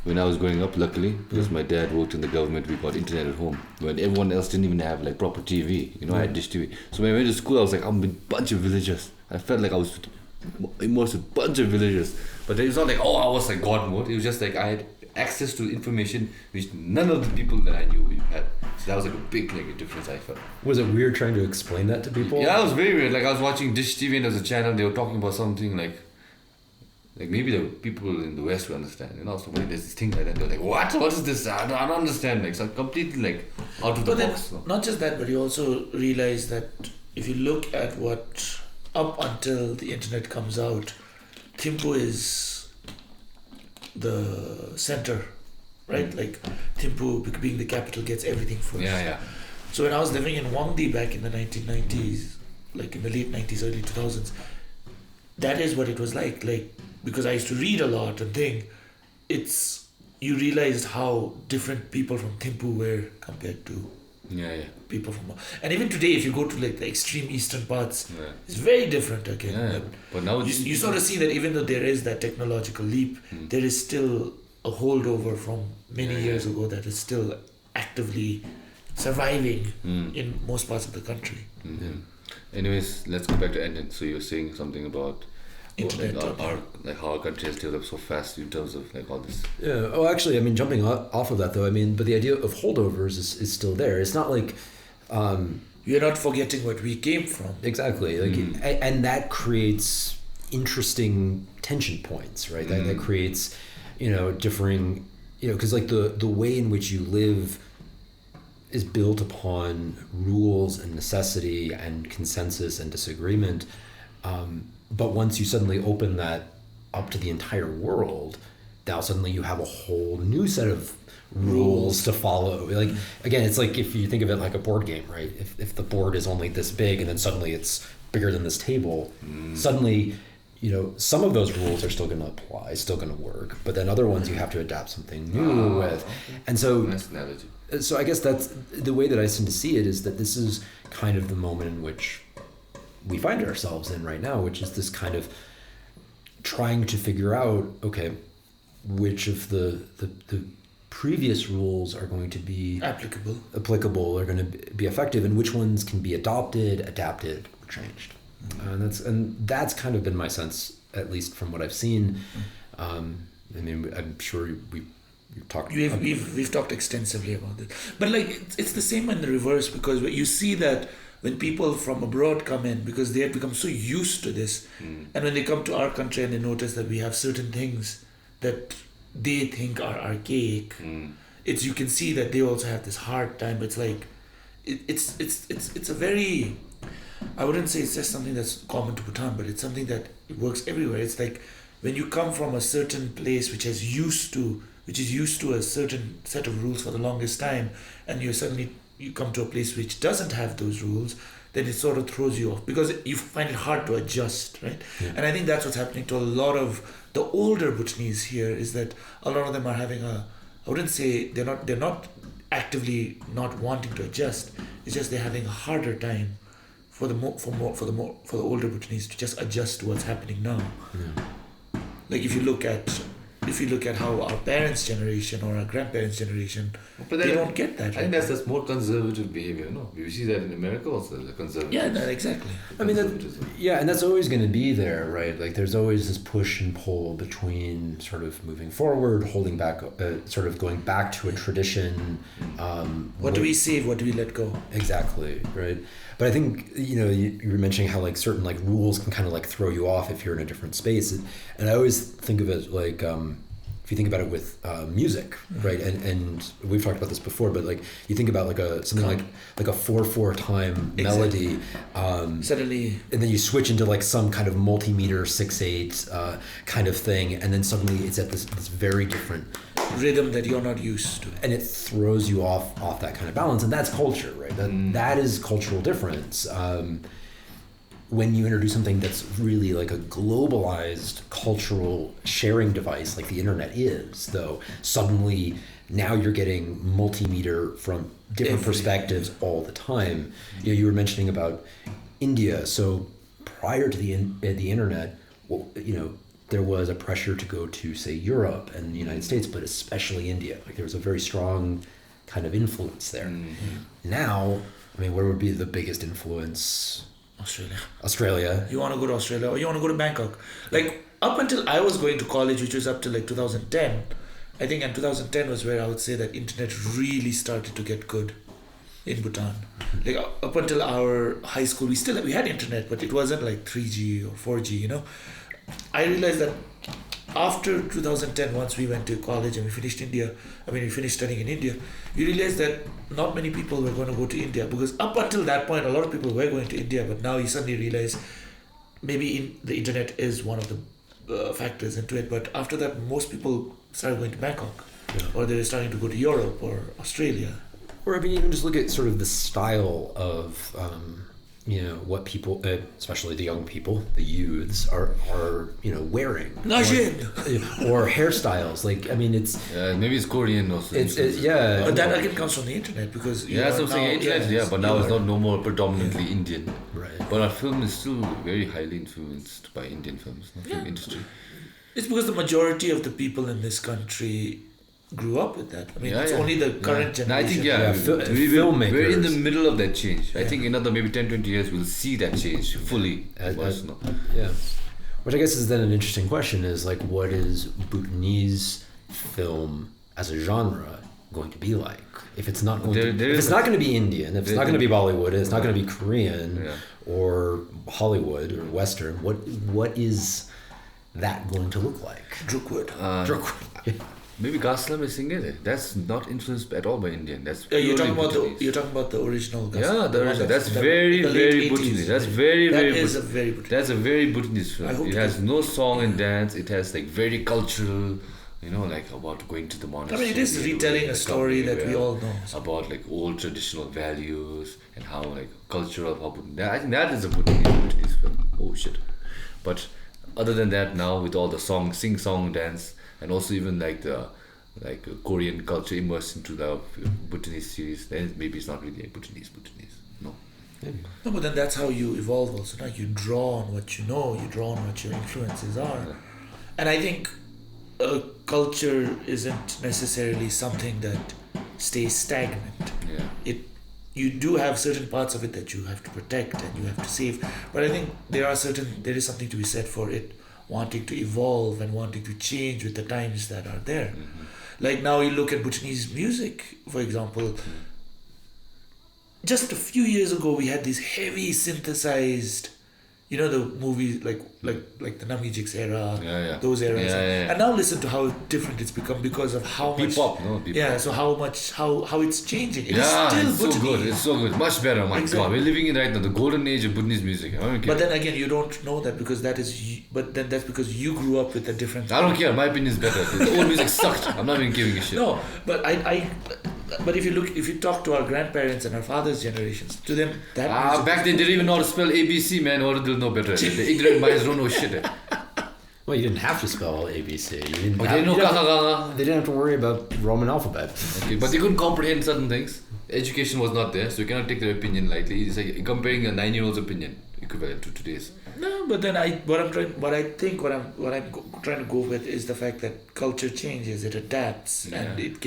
when I was growing up. Luckily, because my dad worked in the government, we got internet at home. When everyone else didn't even have like proper TV. I had dish TV. So when I went to school, I was like, I'm with a bunch of villagers. I felt like I was immersed with a bunch of villagers. But it was not like, I was like God mode. It was just like I had access to information which none of the people that I knew had. So that was like a big difference I felt. Was it weird trying to explain that to people? Yeah, it was very weird. Like I was watching Dish TV and there was a channel, they were talking about something like maybe the people in the West will understand. So when there's this thing like that, they're like, what is this? I don't understand. Like, so completely like out of the box. Not just that, but you also realize that if you look at what up until the internet comes out, Thimphu is the center, right? Like Thimphu being the capital gets everything first. Yeah. So when I was living in Wangdi back in the 1990s, like in the late 90s, early 2000s, that is what it was like. Like, because I used to read a lot and think, you realized how different people from Thimphu were compared to people from, and even today if you go to like the extreme eastern parts, it's very different again. But now you sort of see that even though there is that technological leap, there is still a holdover from many years ago that is still actively surviving in most parts of the country. Anyways, let's go back to Anden. So you're saying something about internet, how our country has developed so fast in terms of like all this. Yeah. Oh, actually, I mean, jumping off of that though, but the idea of holdovers is still there. It's not like we're not forgetting what we came from. Exactly. Like, and that creates interesting tension points, right? That creates, differing, because like the way in which you live is built upon rules and necessity and consensus and disagreement. But once you suddenly open that up to the entire world, now suddenly you have a whole new set of rules to follow. Like, again, it's like if you think of it like a board game, right? If the board is only this big and then suddenly it's bigger than this table, suddenly, some of those rules are still going to apply, still going to work, but then other ones you have to adapt something new with. Okay. And so, nice analogy. So I guess that's the way that I seem to see it, is that this is kind of the moment in which we find ourselves in right now, which is this kind of trying to figure out, okay, which of the previous rules are going to be applicable, are going to be effective, and which ones can be adopted, adapted, or changed. And that's kind of been my sense at least from what I've seen. I mean, I'm sure we've talked. We've talked extensively about this, but like it's the same in the reverse, because you see that when people from abroad come in, because they have become so used to this, and when they come to our country and they notice that we have certain things that they think are archaic, it's, you can see that they also have this hard time. It's like it's a very, I wouldn't say it's just something that's common to Bhutan, but it's something that works everywhere. It's like when you come from a certain place which is used to a certain set of rules for the longest time, and you come to a place which doesn't have those rules, then it sort of throws you off because you find it hard to adjust, right? Yeah. And I think that's what's happening to a lot of the older Bhutanese here, is that a lot of them are having I wouldn't say they're not actively not wanting to adjust. It's just they're having a harder time for the older Bhutanese to just adjust to what's happening now. Yeah. Like if you look at how our parents' generation or our grandparents' generation, they don't get that. I think that's more conservative behavior, no? You see that in America also, the conservative. Yeah, no, exactly. I mean, and that's always going to be there, right? Like there's always this push and pull between sort of moving forward, holding back, sort of going back to a tradition. What do we save? What do we let go? Exactly, right? But I think, you were mentioning how like certain like rules can kind of like throw you off if you're in a different space. And I always think of it like, if you think about it with music, right? And we've talked about this before, but like you think about like something like a 4/4 time melody, suddenly, and then you switch into like some kind of multimeter 6/8 kind of thing, and then suddenly it's at this very different rhythm that you're not used to, and it throws you off that kind of balance, and that's culture, right? That is cultural difference. When you introduce something that's really like a globalized cultural sharing device like the internet is, though, suddenly now you're getting multimeter from different perspectives all the time. You were mentioning about India. So prior to the internet, there was a pressure to go to, say, Europe and the United States, but especially India. Like there was a very strong kind of influence there. Now, I mean, where would be the biggest influence? Australia. You want to go to Australia or you want to go to Bangkok? Like up until I was going to college, which was up to like 2010, I think, and 2010 was where I would say that internet really started to get good in Bhutan. Like up until our high school, we had internet, but it wasn't like 3G or 4G, I realized that after 2010, once we went to college and we finished studying in India, you realize that not many people were going to go to India, because up until that point, a lot of people were going to India, but now you suddenly realize maybe the internet is one of the factors into it. But after that, most people started going to Bangkok, or they were starting to go to Europe or Australia. Or I mean, even just look at sort of the style of what people, especially the young people, the youths, are wearing. Or hairstyles. Like, I mean, it's... maybe it's Korean also. But that again comes from the internet, because... internet, but now it's not no more predominantly Indian. Right. But our film is still very highly influenced by Indian films, film industry. It's because the majority of the people in this country grew up with that. I mean, it's only the current generation. I think, we're in the middle of that change. I think in another maybe 10-20 years, we'll see that change fully. Which I guess is then an interesting question, is like, what is Bhutanese film as a genre going to be like? If it's not going to be Indian, if it's not going to be Bollywood, it's not going to be Korean or Hollywood or Western, what is that going to look like? Drukwood. Maybe Gaslam is Singh. That's not influenced at all by Indian. That's you're talking about the original Gaslam. Yeah, the original. That's very Bhutanese. That's very Bhutanese. That's a very Bhutanese film. It has no song and dance. It has like very cultural, like about going to the monastery. I mean, it is retelling a story that we all know. About like old traditional values and how like cultural. I think that is a Bhutanese film. Oh shit! But other than that, now with all the sing-song dance. And also even like the Korean culture immersed into the Bhutanese series, then maybe it's not really a Bhutanese. No. No, but then that's how you evolve also. Now you draw on what you know, you draw on what your influences are. Yeah. And I think culture isn't necessarily something that stays stagnant. Yeah. You do have certain parts of it that you have to protect and you have to save. But I think there is something to be said for it wanting to evolve and wanting to change with the times that are there. Like now you look at Bhutanese music, for example. Just a few years ago, we had these heavy synthesized, you know, the movies like the Namijik's era, those eras. And now listen to how different it's become because of how much. Bebop, no? Bebop. Yeah, so how it's changing. It is Yeah, still it's so Bhutanese. good. It's so good. Much better. My God, we're living in right now the golden age of Bhutanese music. I don't care. But then again, you don't know that because but then that's because you grew up with a different. I don't care. My opinion is better. The old music sucked. I'm not even giving a shit. No, but but if you talk to our grandparents and our father's generations, to them that music Back then they didn't even know how to spell ABC, man. Or they'll know better. The ignorant minds don't know shit. Well, you didn't have to spell ABC. You didn't. They know They didn't have to worry about Roman alphabet. Okay, but they couldn't comprehend certain things. Education was not there, so you cannot take their opinion lightly. It's like comparing a 9-year-old's opinion equivalent to today's. No, but then what I'm trying to go with is the fact that culture changes, it adapts, and it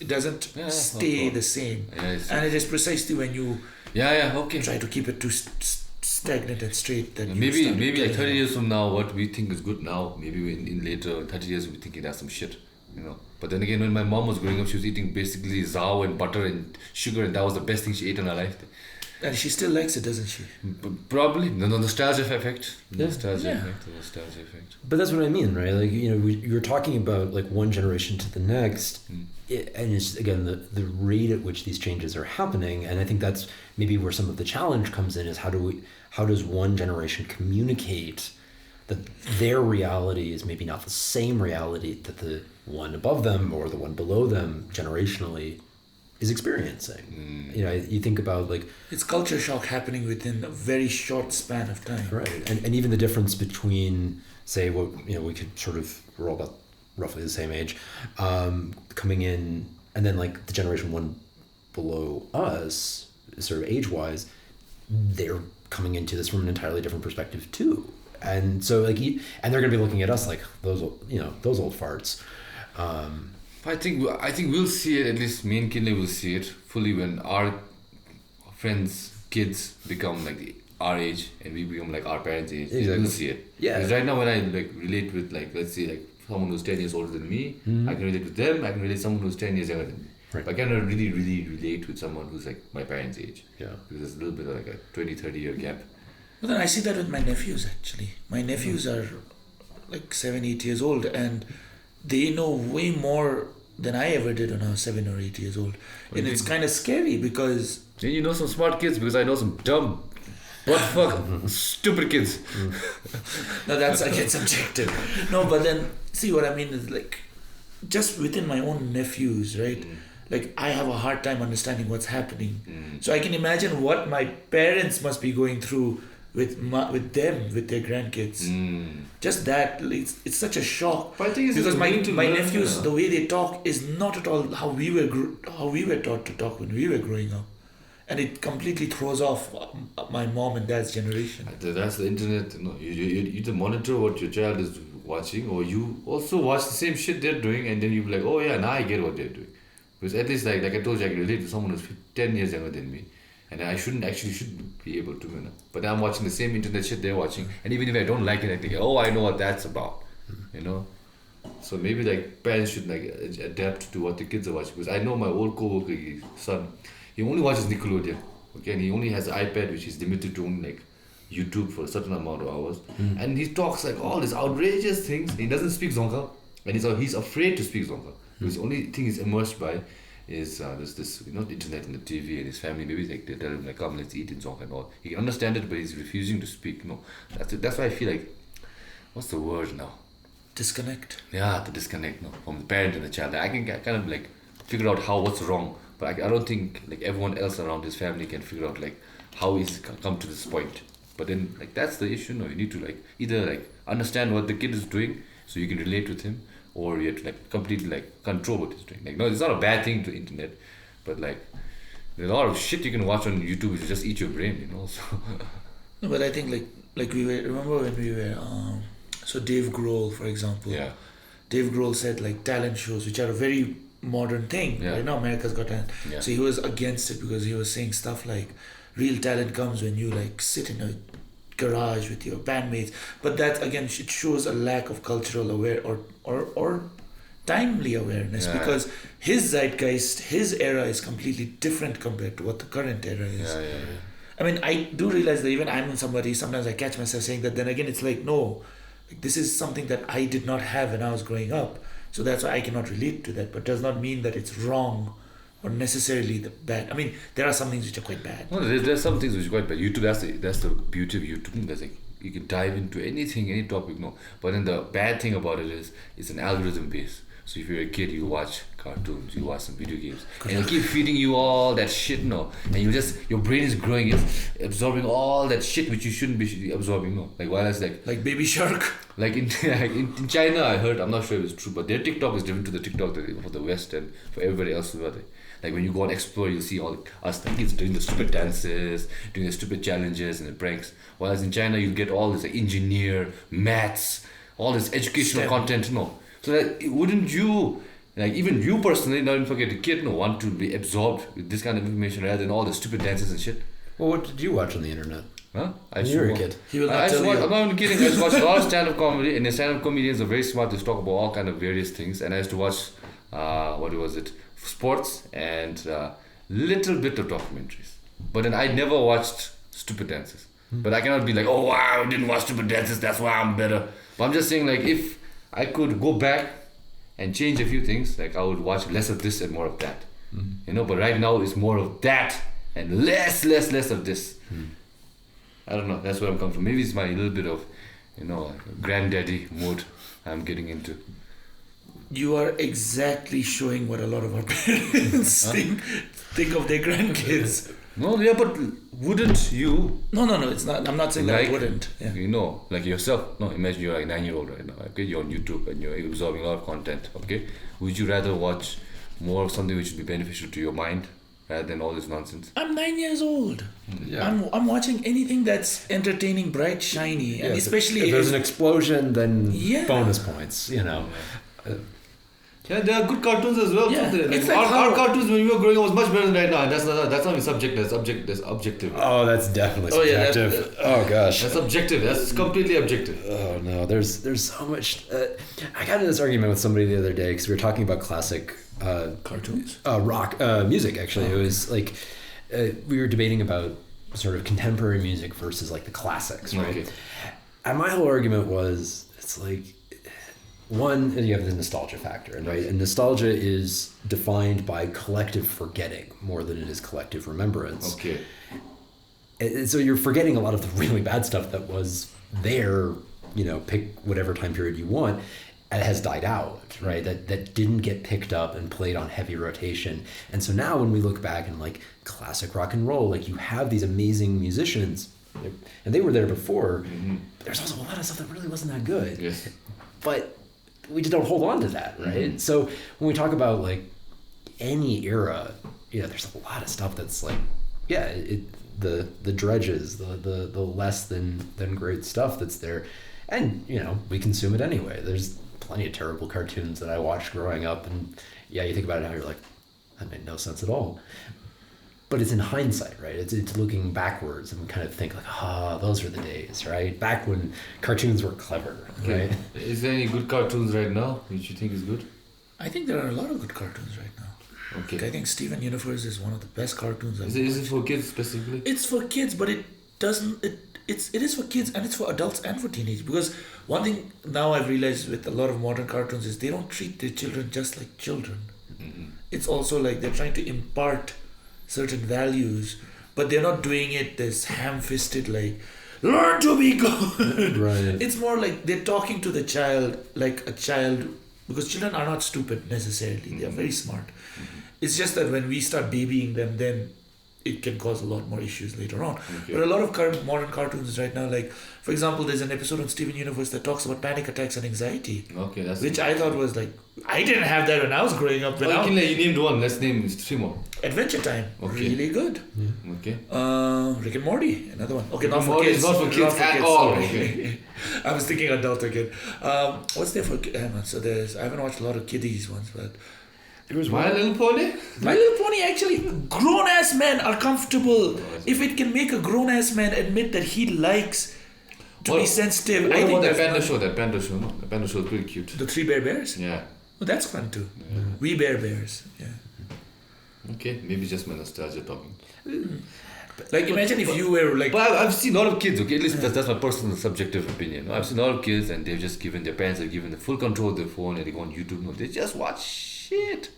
doesn't stay the same. And it is precisely when you try to keep it too stagnant and straight that maybe like 30 years from now, what we think is good now, maybe in later 30 years we'll be thinking that's some shit, you know. But then again, when my mom was growing up, she was eating basically zao and butter and sugar, and that was the best thing she ate in her life. And she still likes it, doesn't she? Probably the nostalgia effect. Yeah. Nostalgia effect. But that's what I mean, right? Like, you know, you're talking about like one generation to the next, and it's again the rate at which these changes are happening, and I think that's maybe where some of the challenge comes in is how does one generation communicate that their reality is maybe not the same reality that the one above them or the one below them generationally is experiencing. You know, you think about like it's culture shock happening within a very short span of time. Right, and even the difference between, say, what we could sort of, we're all about roughly the same age, coming in, and then like the generation one below us, sort of age-wise, they're coming into this from an entirely different perspective too, and so like, and they're gonna be looking at us like those old farts. I think we'll see it, at least me and Kinley will see it fully when our friends' kids become like our age and we become like our parents' age. Exactly. We'll see it. Yeah. Because right now when I like relate with like, let's say like someone who's 10 years older than me, I can relate with them. I can relate with someone who's 10 years younger than me. Right. But I cannot really relate with someone who's like my parents' age. Yeah. Because there's a little bit of like a 20-30 year gap. But then I see that with my nephews actually. My nephews are like 7-8 years old and they know way more than I ever did when I was 7 or 8 years old. And it's kind of scary because... And you know some smart kids because I know some dumb, stupid kids. Now that's again subjective. No, but then, see what I mean is like, just within my own nephews, right? Like I have a hard time understanding what's happening. So I can imagine what my parents must be going through with them, with their grandkids. Just that, it's such a shock. But I think because my nephews, the way they talk is not at all how we were taught to talk when we were growing up, and it completely throws off my mom and dad's generation. That's the internet. You either monitor what your child is watching, or you also watch the same shit they're doing, and then you be like, oh yeah, now I get what they're doing. Because at least like I told you, I can relate to someone who's 10 years younger than me. And I should be able to, you know. But I'm watching the same internet shit they're watching. And even if I don't like it, I think, oh, I know what that's about. You know? So maybe like parents should like adapt to what the kids are watching. Because I know my old co-worker, his son, he only watches Nickelodeon. Okay, and he only has an iPad which is limited to only like YouTube for a certain amount of hours. And he talks like all these outrageous things. He doesn't speak Dzongkha. And he's afraid to speak Dzongkha. Because the only thing he's immersed by is there's this internet and the TV and his family. Maybe like they tell him like, come, let's eat in Dzongkha and all. He can understand it, but he's refusing to speak. That's why I feel like, what's the word now? Disconnect. Yeah, the disconnect from the parent and the child. I can kind of like figure out what's wrong, but I don't think like everyone else around his family can figure out like how he's come to this point. But then like that's the issue. No, you need to like either like understand what the kid is doing so you can relate with him, or you have to like completely like control what he's doing. Like no, it's not a bad thing to the internet, but like there's a lot of shit you can watch on YouTube which just eat your brain, So. No, but I think like remember when we were so Dave Grohl, for example. Yeah. Dave Grohl said like talent shows, which are a very modern thing. Yeah. Right now America's Got Talent. Yeah. So he was against it because he was saying stuff like real talent comes when you like sit in a garage with your bandmates. But that again, it shows a lack of cultural or timely awareness, because his zeitgeist, his era is completely different compared to what the current era is. I mean, I do realize that even I'm somebody, sometimes I catch myself saying that, then again it's like, no, like, this is something that I did not have when I was growing up, so that's why I cannot relate to that, but does not mean that it's wrong or necessarily the bad. I mean, there are some things which are quite bad. No, there's some things which are quite bad. YouTube, that's the beauty of YouTube. That's like, you can dive into anything, any topic, no. But then the bad thing about it is, it's an algorithm base. So if you're a kid, you watch cartoons, you watch some video games, and they keep feeding you all that shit, no. And your brain is growing, it's absorbing all that shit which you shouldn't be absorbing, no. Like, while it's like Baby Shark. Like in China, I heard, I'm not sure if it's true, but their TikTok is different to the TikTok for the West and for everybody else. Like when you go and explore, you'll see all us kids doing the stupid dances, doing the stupid challenges and the pranks. Whereas in China, you'll get all this like engineer, maths, all this educational content, no. So that wouldn't you, like even you personally, not even forget the kid, no, want to be absorbed with this kind of information rather than all the stupid dances and shit? Well, what did you watch on the internet? Huh? When you were a kid. He will not tell you. I'm not even kidding. I used to watch a lot of stand-up comedy, and the stand-up comedians are very smart to talk about all kind of various things. And I used to watch, sports and little bit of documentaries. But then I never watched stupid dances. But I cannot be like, oh wow, I didn't watch stupid dances, that's why I'm better. But I'm just saying, like, if I could go back and change a few things, like I would watch less of this and more of that. You know, but right now it's more of that and less of this. I don't know, that's where I'm coming from. Maybe it's my little bit of, granddaddy mode I'm getting into. You are exactly showing what a lot of our parents think of their grandkids. No, yeah, but wouldn't you? No, it's not. I'm not saying that I wouldn't. Yeah. You know, like yourself. No, imagine you're like 9-year-old right now. Okay, you're on YouTube and you're absorbing a lot of content. Okay, would you rather watch more of something which would be beneficial to your mind rather than all this nonsense? I'm 9 years old. Yeah. I'm watching anything that's entertaining, bright, shiny, and especially if there's an explosion, then Yeah. bonus points. Yeah, there are good cartoons as well. Yeah, it's like our cartoons when we were growing up was much better than right now. And that's not even subjective. That's objective. Oh, that's definitely yeah, subjective. Oh gosh. That's objective. That's completely objective. Oh no, there's so much. I got into this argument with somebody the other day because we were talking about classic cartoons, rock music. Actually, it was like we were debating about sort of contemporary music versus like the classics, right? Okay. And my whole argument was, it's like, one, you have the nostalgia factor, right? And nostalgia is defined by collective forgetting more than it is collective remembrance. Okay. And so you're forgetting a lot of the really bad stuff that was there, pick whatever time period you want, and it has died out, right? That didn't get picked up and played on heavy rotation. And so now when we look back in like classic rock and roll, like you have these amazing musicians, and they were there before, but there's also a lot of stuff that really wasn't that good. Yes. But we just don't hold on to that, right? So when we talk about like any era, there's a lot of stuff that's like, the dredges, the less than great stuff that's there, and we consume it anyway. There's plenty of terrible cartoons that I watched growing up, and you think about it now, you're like, that made no sense at all. But it's in hindsight, right? It's looking backwards and kind of think like, those were the days, right? Back when cartoons were clever, right? Is there any good cartoons right now which you think is good? I think there are a lot of good cartoons right now. Okay. Like, I think Steven Universe is one of the best cartoons I've Is it for kids specifically? It's for kids, but it doesn't. It is for kids and it's for adults and for teenagers. Because one thing now I've realized with a lot of modern cartoons is they don't treat their children just like children. It's also like they're trying to impart certain values, but they're not doing it this ham-fisted like, learn to be good. Right. It's more like they're talking to the child like a child, because children are not stupid necessarily. They are very smart. It's just that when we start babying them, then it can cause a lot more issues later on. But a lot of current modern cartoons right now, like for example, there's an episode on Steven Universe that talks about panic attacks and anxiety. Okay, that's which I thought was like, I didn't have that when I was growing up. You named one. Let's name 3 more. Adventure Time. Okay. Really good. Yeah. Okay. Rick and Morty. Another one. Okay, Rick not and for Morty kids. is not for kids at all. Sorry. Okay. I was thinking adult again. What's there for? So I haven't watched a lot of kiddies ones, but. It was My Little Pony? My Little Pony, actually, grown-ass men are comfortable. If it can make a grown-ass man admit that he likes to be sensitive. What I think about that's that panda show? No? The panda show is pretty cute. the 3 bears. Yeah. Oh, that's fun too. We bears. Yeah. Okay, maybe just my nostalgia talking. Like imagine if you were like. But I've seen a lot of kids, okay, at least that's my personal subjective opinion. I've seen a lot of kids and they've just given, their parents have given the full control of their phone and they go on YouTube. No, they just watch shit.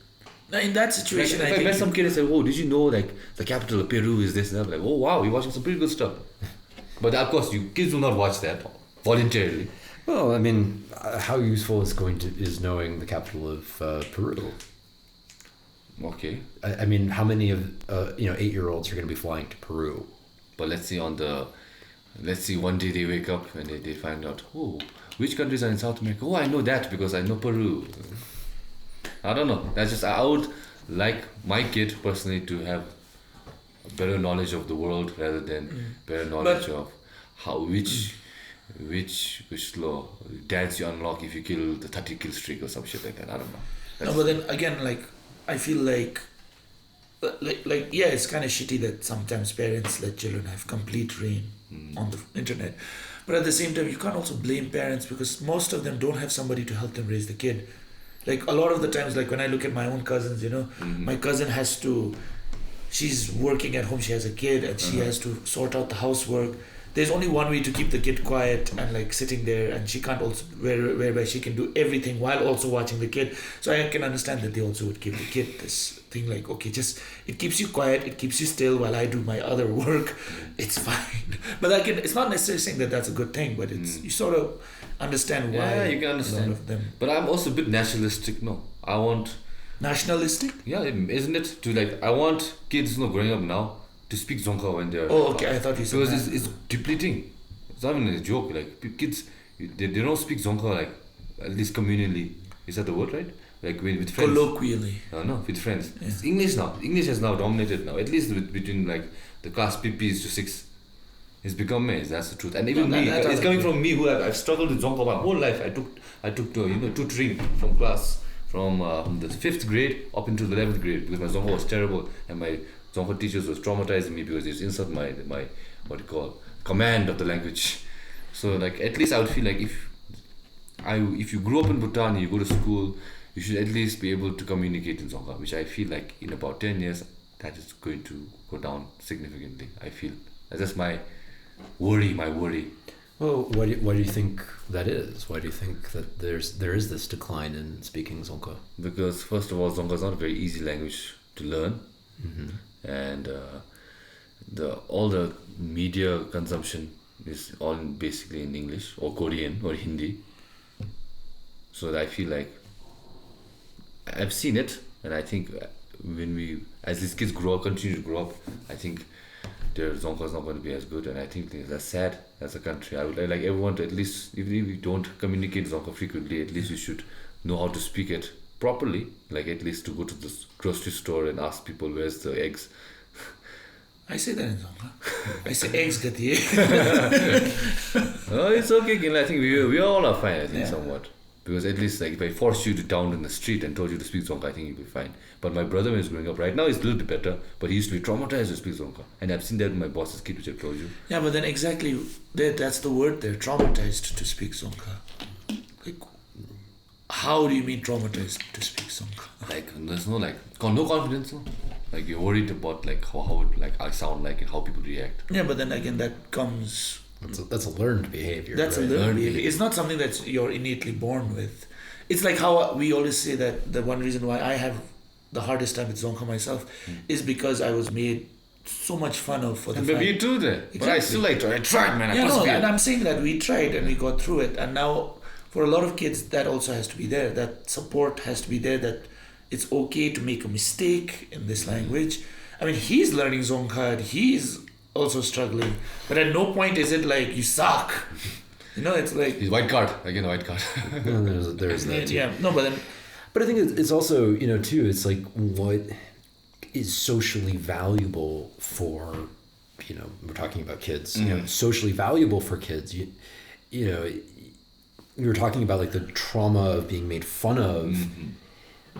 Now in that situation, Like, I if I think met some kid and said, oh, did you know like the capital of Peru is this? And I'm like, oh wow, you're watching some pretty good stuff. But of course, kids will not watch that voluntarily. Well, I mean, how useful is knowing the capital of Peru? Okay. I mean, how many of 8-year-olds are going to be flying to Peru? But let's see one day they wake up and they find out, oh, which countries are in South America? Oh, I know that because I know Peru. I don't know. That's just, I would like my kid personally to have a better knowledge of the world rather than better knowledge of how which law dance you unlock if you kill the 30 kill streak or some shit like that. I don't know. No, but then again, like I feel like yeah, it's kind of shitty that sometimes parents let children have complete reign on the internet, but at the same time you can't also blame parents because most of them don't have somebody to help them raise the kid. Like a lot of the times, like when I look at my own cousins, my cousin she's working at home, she has a kid and she has to sort out the housework. There's only one way to keep the kid quiet and like sitting there, and she can't also whereby she can do everything while also watching the kid. So I can understand that they also would give the kid this thing like, okay, just it keeps you quiet, it keeps you still while I do my other work. It's fine. But again, it's not necessarily saying that that's a good thing, but it's you sort of understand why. Yeah, you can understand. A lot of them. But I'm also a bit nationalistic. No, I want nationalistic. Yeah, isn't it? To like, I want kids, growing up now to speak Dzongkha when they're. Oh, okay. I thought you said because it's depleting. It's not even a joke. Like kids, they don't speak Dzongkha like at least communally. Is that the word, right? Like with friends. Colloquially. No, with friends. Yeah. It's English now. English has now dominated now. At least between like the class PPs to 6. It's become me. That's the truth. And even me, it's coming from me who I've struggled with Dzongkha my whole life. I took tutoring from class from the 5th grade up into the 11th grade because my Dzongkha was terrible and my Dzongkha teachers was traumatizing me because they just insult my command of the language. So like at least I would feel like if you grew up in Bhutan and you go to school, you should at least be able to communicate in Dzongkha, which I feel like in about 10 years that is going to go down significantly. I feel that's my worry. Well, why do you think that is? Why do you think that there is this decline in speaking Dzongkha? Because first of all, Dzongkha is not a very easy language to learn, and all the media consumption is all basically in English or Korean or Hindi. So I feel like I've seen it, and I think as these kids continue to grow up, I think their Dzongkha is not going to be as good, and I think that's sad as a country. I would like everyone to at least, even if you don't communicate Dzongkha frequently, at least you should know how to speak it properly, like at least to go to the grocery store and ask people where's the eggs. I say that in Dzongkha. I say eggs gati. Oh, it's okay. I think we all are fine, I think, somewhat. Because at least like if I forced you to down in the street and told you to speak Dzongkha, I think you'll be fine. But my brother, when he's growing up, right now he's a little bit better, but he used to be traumatized to speak Dzongkha. And I've seen that with my boss's kid, which I told you. Yeah, but then exactly, that's the word there, traumatized to speak Dzongkha. Like, how do you mean traumatized to speak Dzongkha? Like, there's no confidence, no? Like you're worried about like how I sound like and how people react. Yeah, but then again, that comes... That's a learned behavior. That's right? a learned behavior. It's not something that you're innately born with. It's like how we always say that the one reason why I have the hardest time with Dzongkha myself is because I was made so much fun of for the fact. Maybe you too there. Exactly. But I still I tried, man. And I'm saying that we tried and we got through it. And now for a lot of kids, that also has to be there. That support has to be there, that it's okay to make a mistake in this language. I mean, he's learning Dzongkha. He's also struggling, but at no point is it like you suck. It's like he's white card again. White card. No, there's that too. Yeah, no, but I think it's also too. It's like what is socially valuable for we're talking about kids. Socially valuable for kids. We were talking about like the trauma of being made fun of.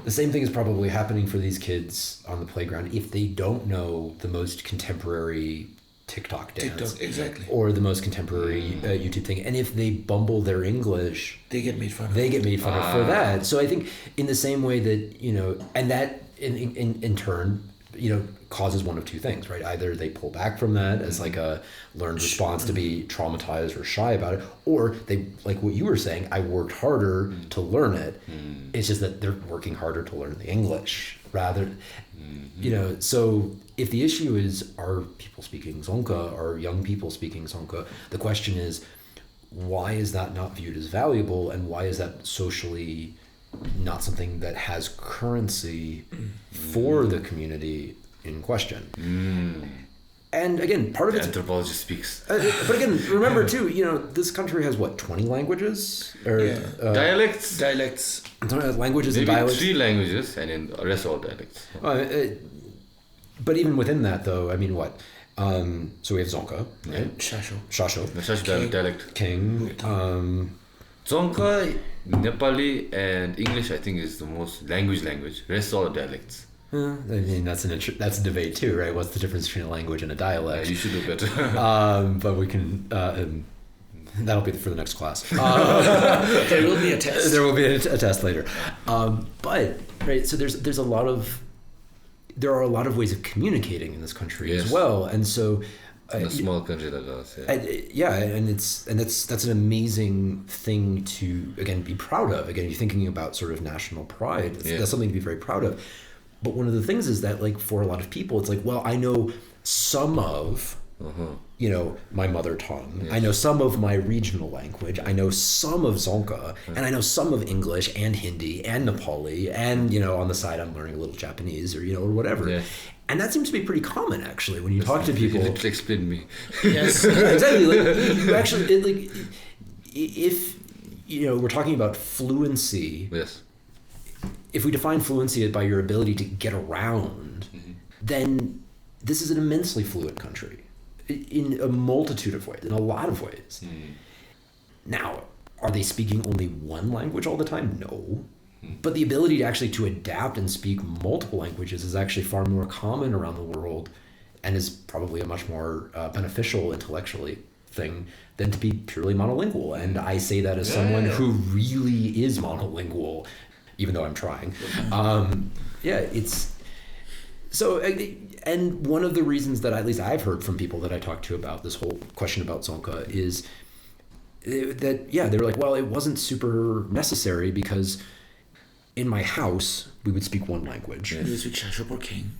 The same thing is probably happening for these kids on the playground if they don't know the most contemporary TikTok dance. TikTok, exactly. Or the most contemporary YouTube thing. And if they bumble their English, They get made fun of. they get made fun of for that. So I think in the same way that, and that in turn, causes one of two things, right? Either they pull back from that as like a learned response to be traumatized or shy about it, or they, like what you were saying, I worked harder to learn it. It's just that they're working harder to learn the English rather, so if the issue is, are people speaking Dzongkha, are young people speaking Dzongkha, the question is, why is that not viewed as valuable, and why is that socially not something that has currency for the community in question? And again, part of The it's anthropology speaks. but again, remember too, this country has what, 20 languages or Dialects. languages Maybe and dialects. 3 languages, and in the rest all dialects. But even within that, though, I mean, what? So we have Dzongkha, right? Shasho, The Tshechu dialect. King. Dzongkha, Nepali, and English, I think, is the most language. Rest all dialects. I mean, that's a debate too, right? What's the difference between a language and a dialect? You should do better. But we can. That'll be for the next class. There will be a test. There will be a test later. But right, so there are a lot of ways of communicating in this country as well, and so. In a small country like us, and that's an amazing thing to again be proud of. Again, you're thinking about sort of national pride. That's something to be very proud of. But one of the things is that, like, for a lot of people, it's like, well, I know some of my mother tongue. Yes. I know some of my regional language. I know some of Dzongkha, and I know some of English and Hindi and Nepali, and on the side I'm learning a little Japanese or whatever. Yeah. And that seems to be pretty common, actually, when you talk to people. You literally explain me. Yes, exactly. Like, you actually if we're talking about fluency. Yes. If we define fluency by your ability to get around, then this is an immensely fluent country in a multitude of ways, in a lot of ways. Now, are they speaking only one language all the time? No. But the ability to adapt and speak multiple languages is actually far more common around the world, and is probably a much more beneficial intellectually thing than to be purely monolingual. And I say that as someone who really is monolingual, even though I'm trying. It's so. And one of the reasons that at least I've heard from people that I talk to about this whole question about Dzongkha is that they were like, well, it wasn't super necessary because in my house we would speak one language. You speak Tshechu or King.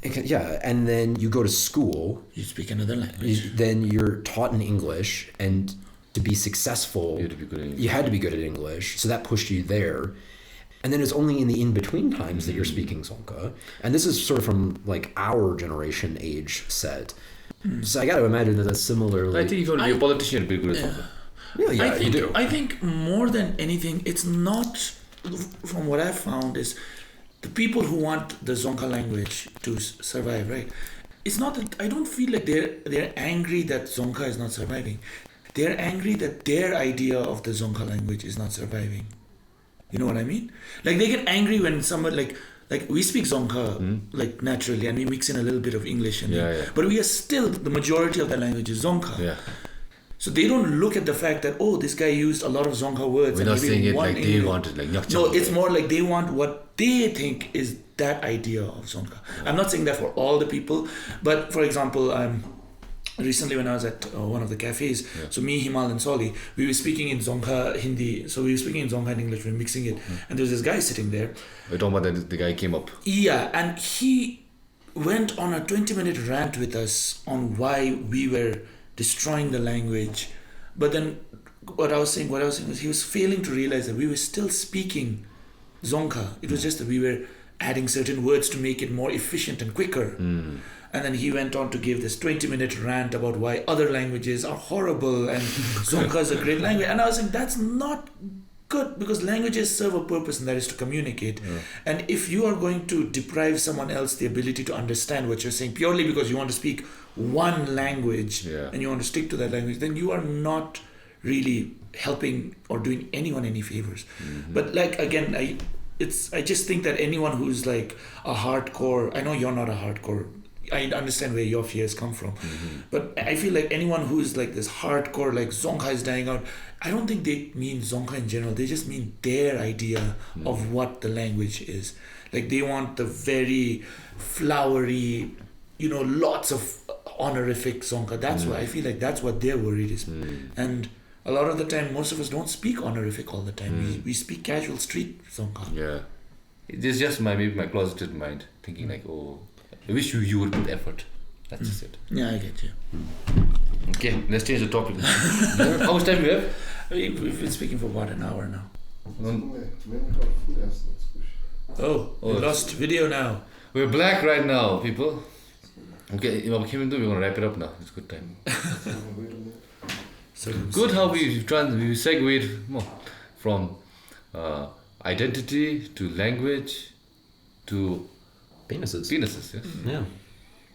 And then you go to school. You speak another language. Then you're taught in English, and to be successful, you had to be good at English. So that pushed you there. And then it's only in the in-between times that you're speaking Dzongkha. And this is sort of from like our generation age set. So I got to imagine that that's similarly. I think if you want to be a politician, you'd be good at Dzongkha. You do. I think more than anything, it's not, from what I've found, is the people who want the Dzongkha language to survive, right? It's not that, I don't feel like they're angry that Dzongkha is not surviving. They're angry that their idea of the Dzongkha language is not surviving. You know what I mean? Like, they get angry when someone like we speak Dzongkha like naturally, and we mix in a little bit of English, but we are still, the majority of the language is Dzongkha. Yeah. So they don't look at the fact that, this guy used a lot of Dzongkha words. We're not saying it like they want it, like Nyakchang. No, it's more like they want what they think is that idea of Dzongkha. I'm not saying that for all the people, but for example, recently when I was at one of the cafes, so me, Himal and Soli, we were speaking in Dzongkha Hindi, so we were speaking in Dzongkha and English, we were mixing it, and there was this guy sitting there. We're talking about the guy came up. Yeah, and he went on a 20-minute rant with us on why we were destroying the language. But then what I was saying was he was failing to realize that we were still speaking Dzongkha. It was just that we were adding certain words to make it more efficient and quicker. And then he went on to give this 20-minute rant about why other languages are horrible and Dzongkha is a great language. And I was like, that's not good, because languages serve a purpose, and that is to communicate. And if you are going to deprive someone else the ability to understand what you're saying purely because you want to speak one language and you want to stick to that language, then you are not really helping or doing anyone any favors. But like, again, I just think that anyone who's like a hardcore, I know you're not a hardcore I understand where your fears come from, but I feel like anyone who is like this hardcore, like Dzongkha is dying out, I don't think they mean Dzongkha in general. They just mean their idea of what the language is. Like they want the very flowery, lots of honorific Dzongkha. That's why I feel like that's what they're worried is. And a lot of the time, most of us don't speak honorific all the time. We speak casual street Dzongkha. Yeah. It's just maybe my closeted mind thinking like, oh, I wish you would put effort. That's just it. Yeah, I get you. Okay, let's change the topic. How much time do we have? We've been speaking for about an hour now. Oh, we lost video now. We're black right now, people. Okay, we're gonna wrap it up now. It's good time. Good how we segued from identity to language to Penises. Yes. Yeah.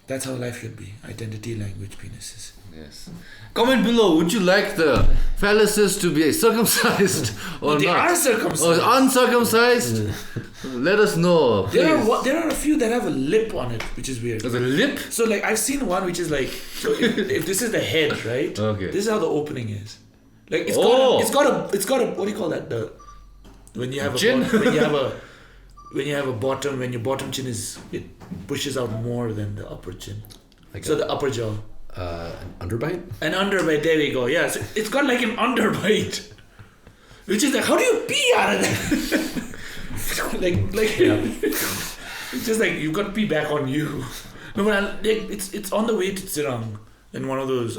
That's how life should be. Identity, language, penises. Yes. Comment below. Would you like the phalluses to be circumcised or they not? are circumcised. Or uncircumcised? Let us know. There are a few that have a lip on it, which is weird. There's a lip? So like I've seen one which is like, so if this is the head, right? Okay. This is how the opening is. Like it's got a what do you call that? When you have Chin? when you have a bottom, when your bottom chin it pushes out more than the upper chin. Like the upper jaw. An underbite? An underbite, there we go. Yeah, so it's got like an underbite. Which is like, how do you pee out of that? It's just like you've got to pee back on you. No, but it's on the way to Tsirang in one of those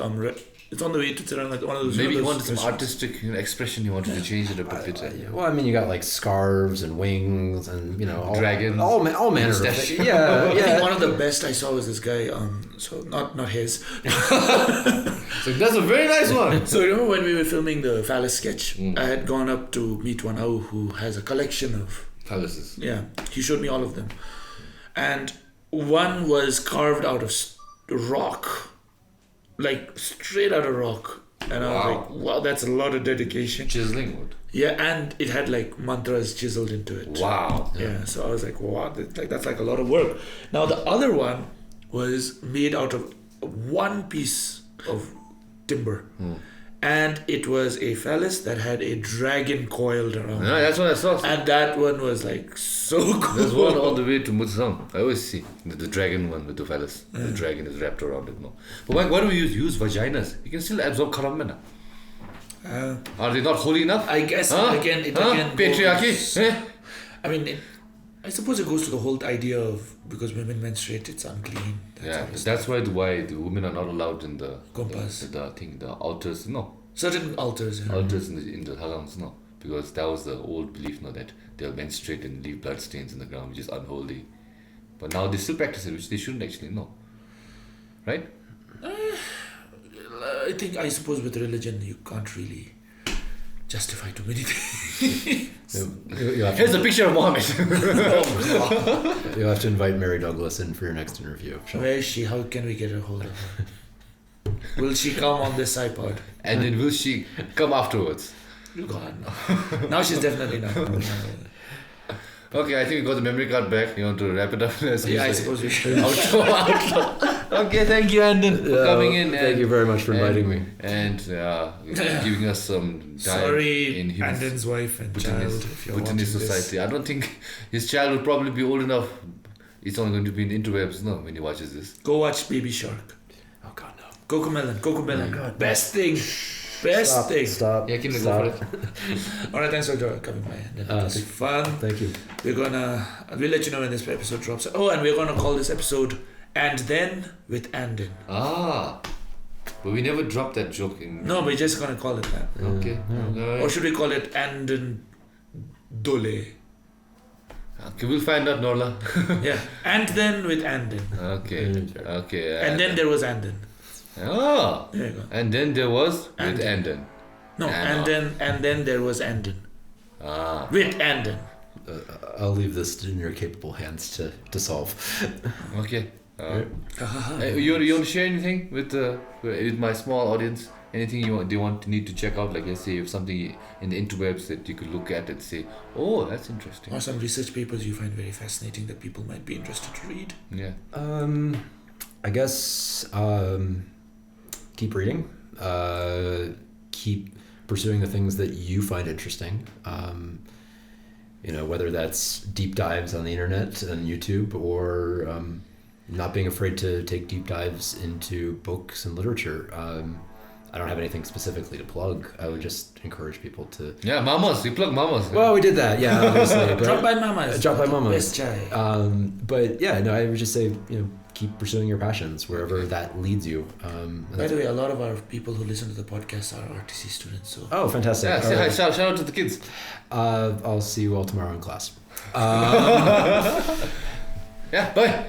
it's on the way to Tsirang, like one of those. Maybe you those wanted some artistic expression. You wanted to change it a bit. Well, I mean, you got like scarves and wings and dragons, all manner of things. Yeah, I think one of the best I saw was this guy. So not his. So that's a very nice one. So remember when we were filming the phallus sketch? I had gone up to meet one who has a collection of phalluses. Yeah, he showed me all of them, and one was carved out of rock. Like straight out of rock, and I was like, wow, that's a lot of dedication. Chiseling wood. Yeah, and it had like mantras chiseled into it. Wow. Yeah, so I was like, wow, that's like a lot of work. Now the other one was made out of one piece of timber, and it was a phallus that had a dragon coiled around. Yeah, that's what I saw. And that one was like so cool. There's one on the way to Mutsang. I always see the dragon one with the phallus. The dragon is wrapped around it. No, but why do we use vaginas? You can still absorb karamana. Are they not holy enough? I guess again patriarchy. I mean, I suppose it goes to the whole idea of because women menstruate, it's unclean. That's why the women are not allowed in the Kompas. The altars. No, certain altars. Yeah. Altars in the harangs. No, because that was the old belief. No, that they'll menstruate and leave blood stains in the ground, which is unholy. But now they still practice it, which they shouldn't actually. No, right? I suppose with religion you can't really justify too many things. Here's a picture of Mohammed. You'll have to invite Mary Douglas in for your next interview. Where is she? How can we get a hold of her? Will she come on this iPod? And then will she come afterwards? God, no. Now she's definitely not. Okay, I think we got the memory card back. You want to wrap it up? I suppose we should. Outro. Okay, thank you, Anden, for coming in. Thank you very much for inviting me. And giving us some time Sorry, in Anden's wife and child. If you're Bhutanese watching society. I don't think his child would probably be old enough. It's only going to be in interwebs, no, when he watches this. Go watch Baby Shark. Oh God, no. Cocomelon. God, Best thing. Best thing. Stop. Yeah, keep Stop. go for it. Alright, thanks for coming by. It was fun. Thank you. We'll let you know when this episode drops. Oh, and we're gonna call this episode And Then with Anden. But we never dropped that joke in. No, we're just gonna call it that. Okay. Or should we call it Anden Drolet? Okay, we'll find out, Norla. Yeah. And Then with Anden. Okay. And then there was Anden. Oh. There you go. And then there was Anden. with Anden. No, and then there was Anden. With Anden. I'll leave this in your capable hands to solve. Okay. You want to share anything with my small audience? Anything need to check out? Like, let's say, if something in the interwebs that you could look at and say, oh, that's interesting. Or some research papers you find very fascinating that people might be interested to read. Yeah. I guess keep reading. Keep pursuing the things that you find interesting. Whether that's deep dives on the internet and YouTube, or not being afraid to take deep dives into books and literature. I don't have anything specifically to plug. I would just encourage people to... Yeah, mamas. You plug mamas. Well, we did that, yeah, obviously. But, Drop by mamas. Drop by mamas. Best chai. But yeah, no, I would just say, keep pursuing your passions wherever that leads you. By the way, a lot of our people who listen to the podcast are RTC students. So. Oh, fantastic. Yeah, say hi. Shout out to the kids. I'll see you all tomorrow in class. Yeah, bye.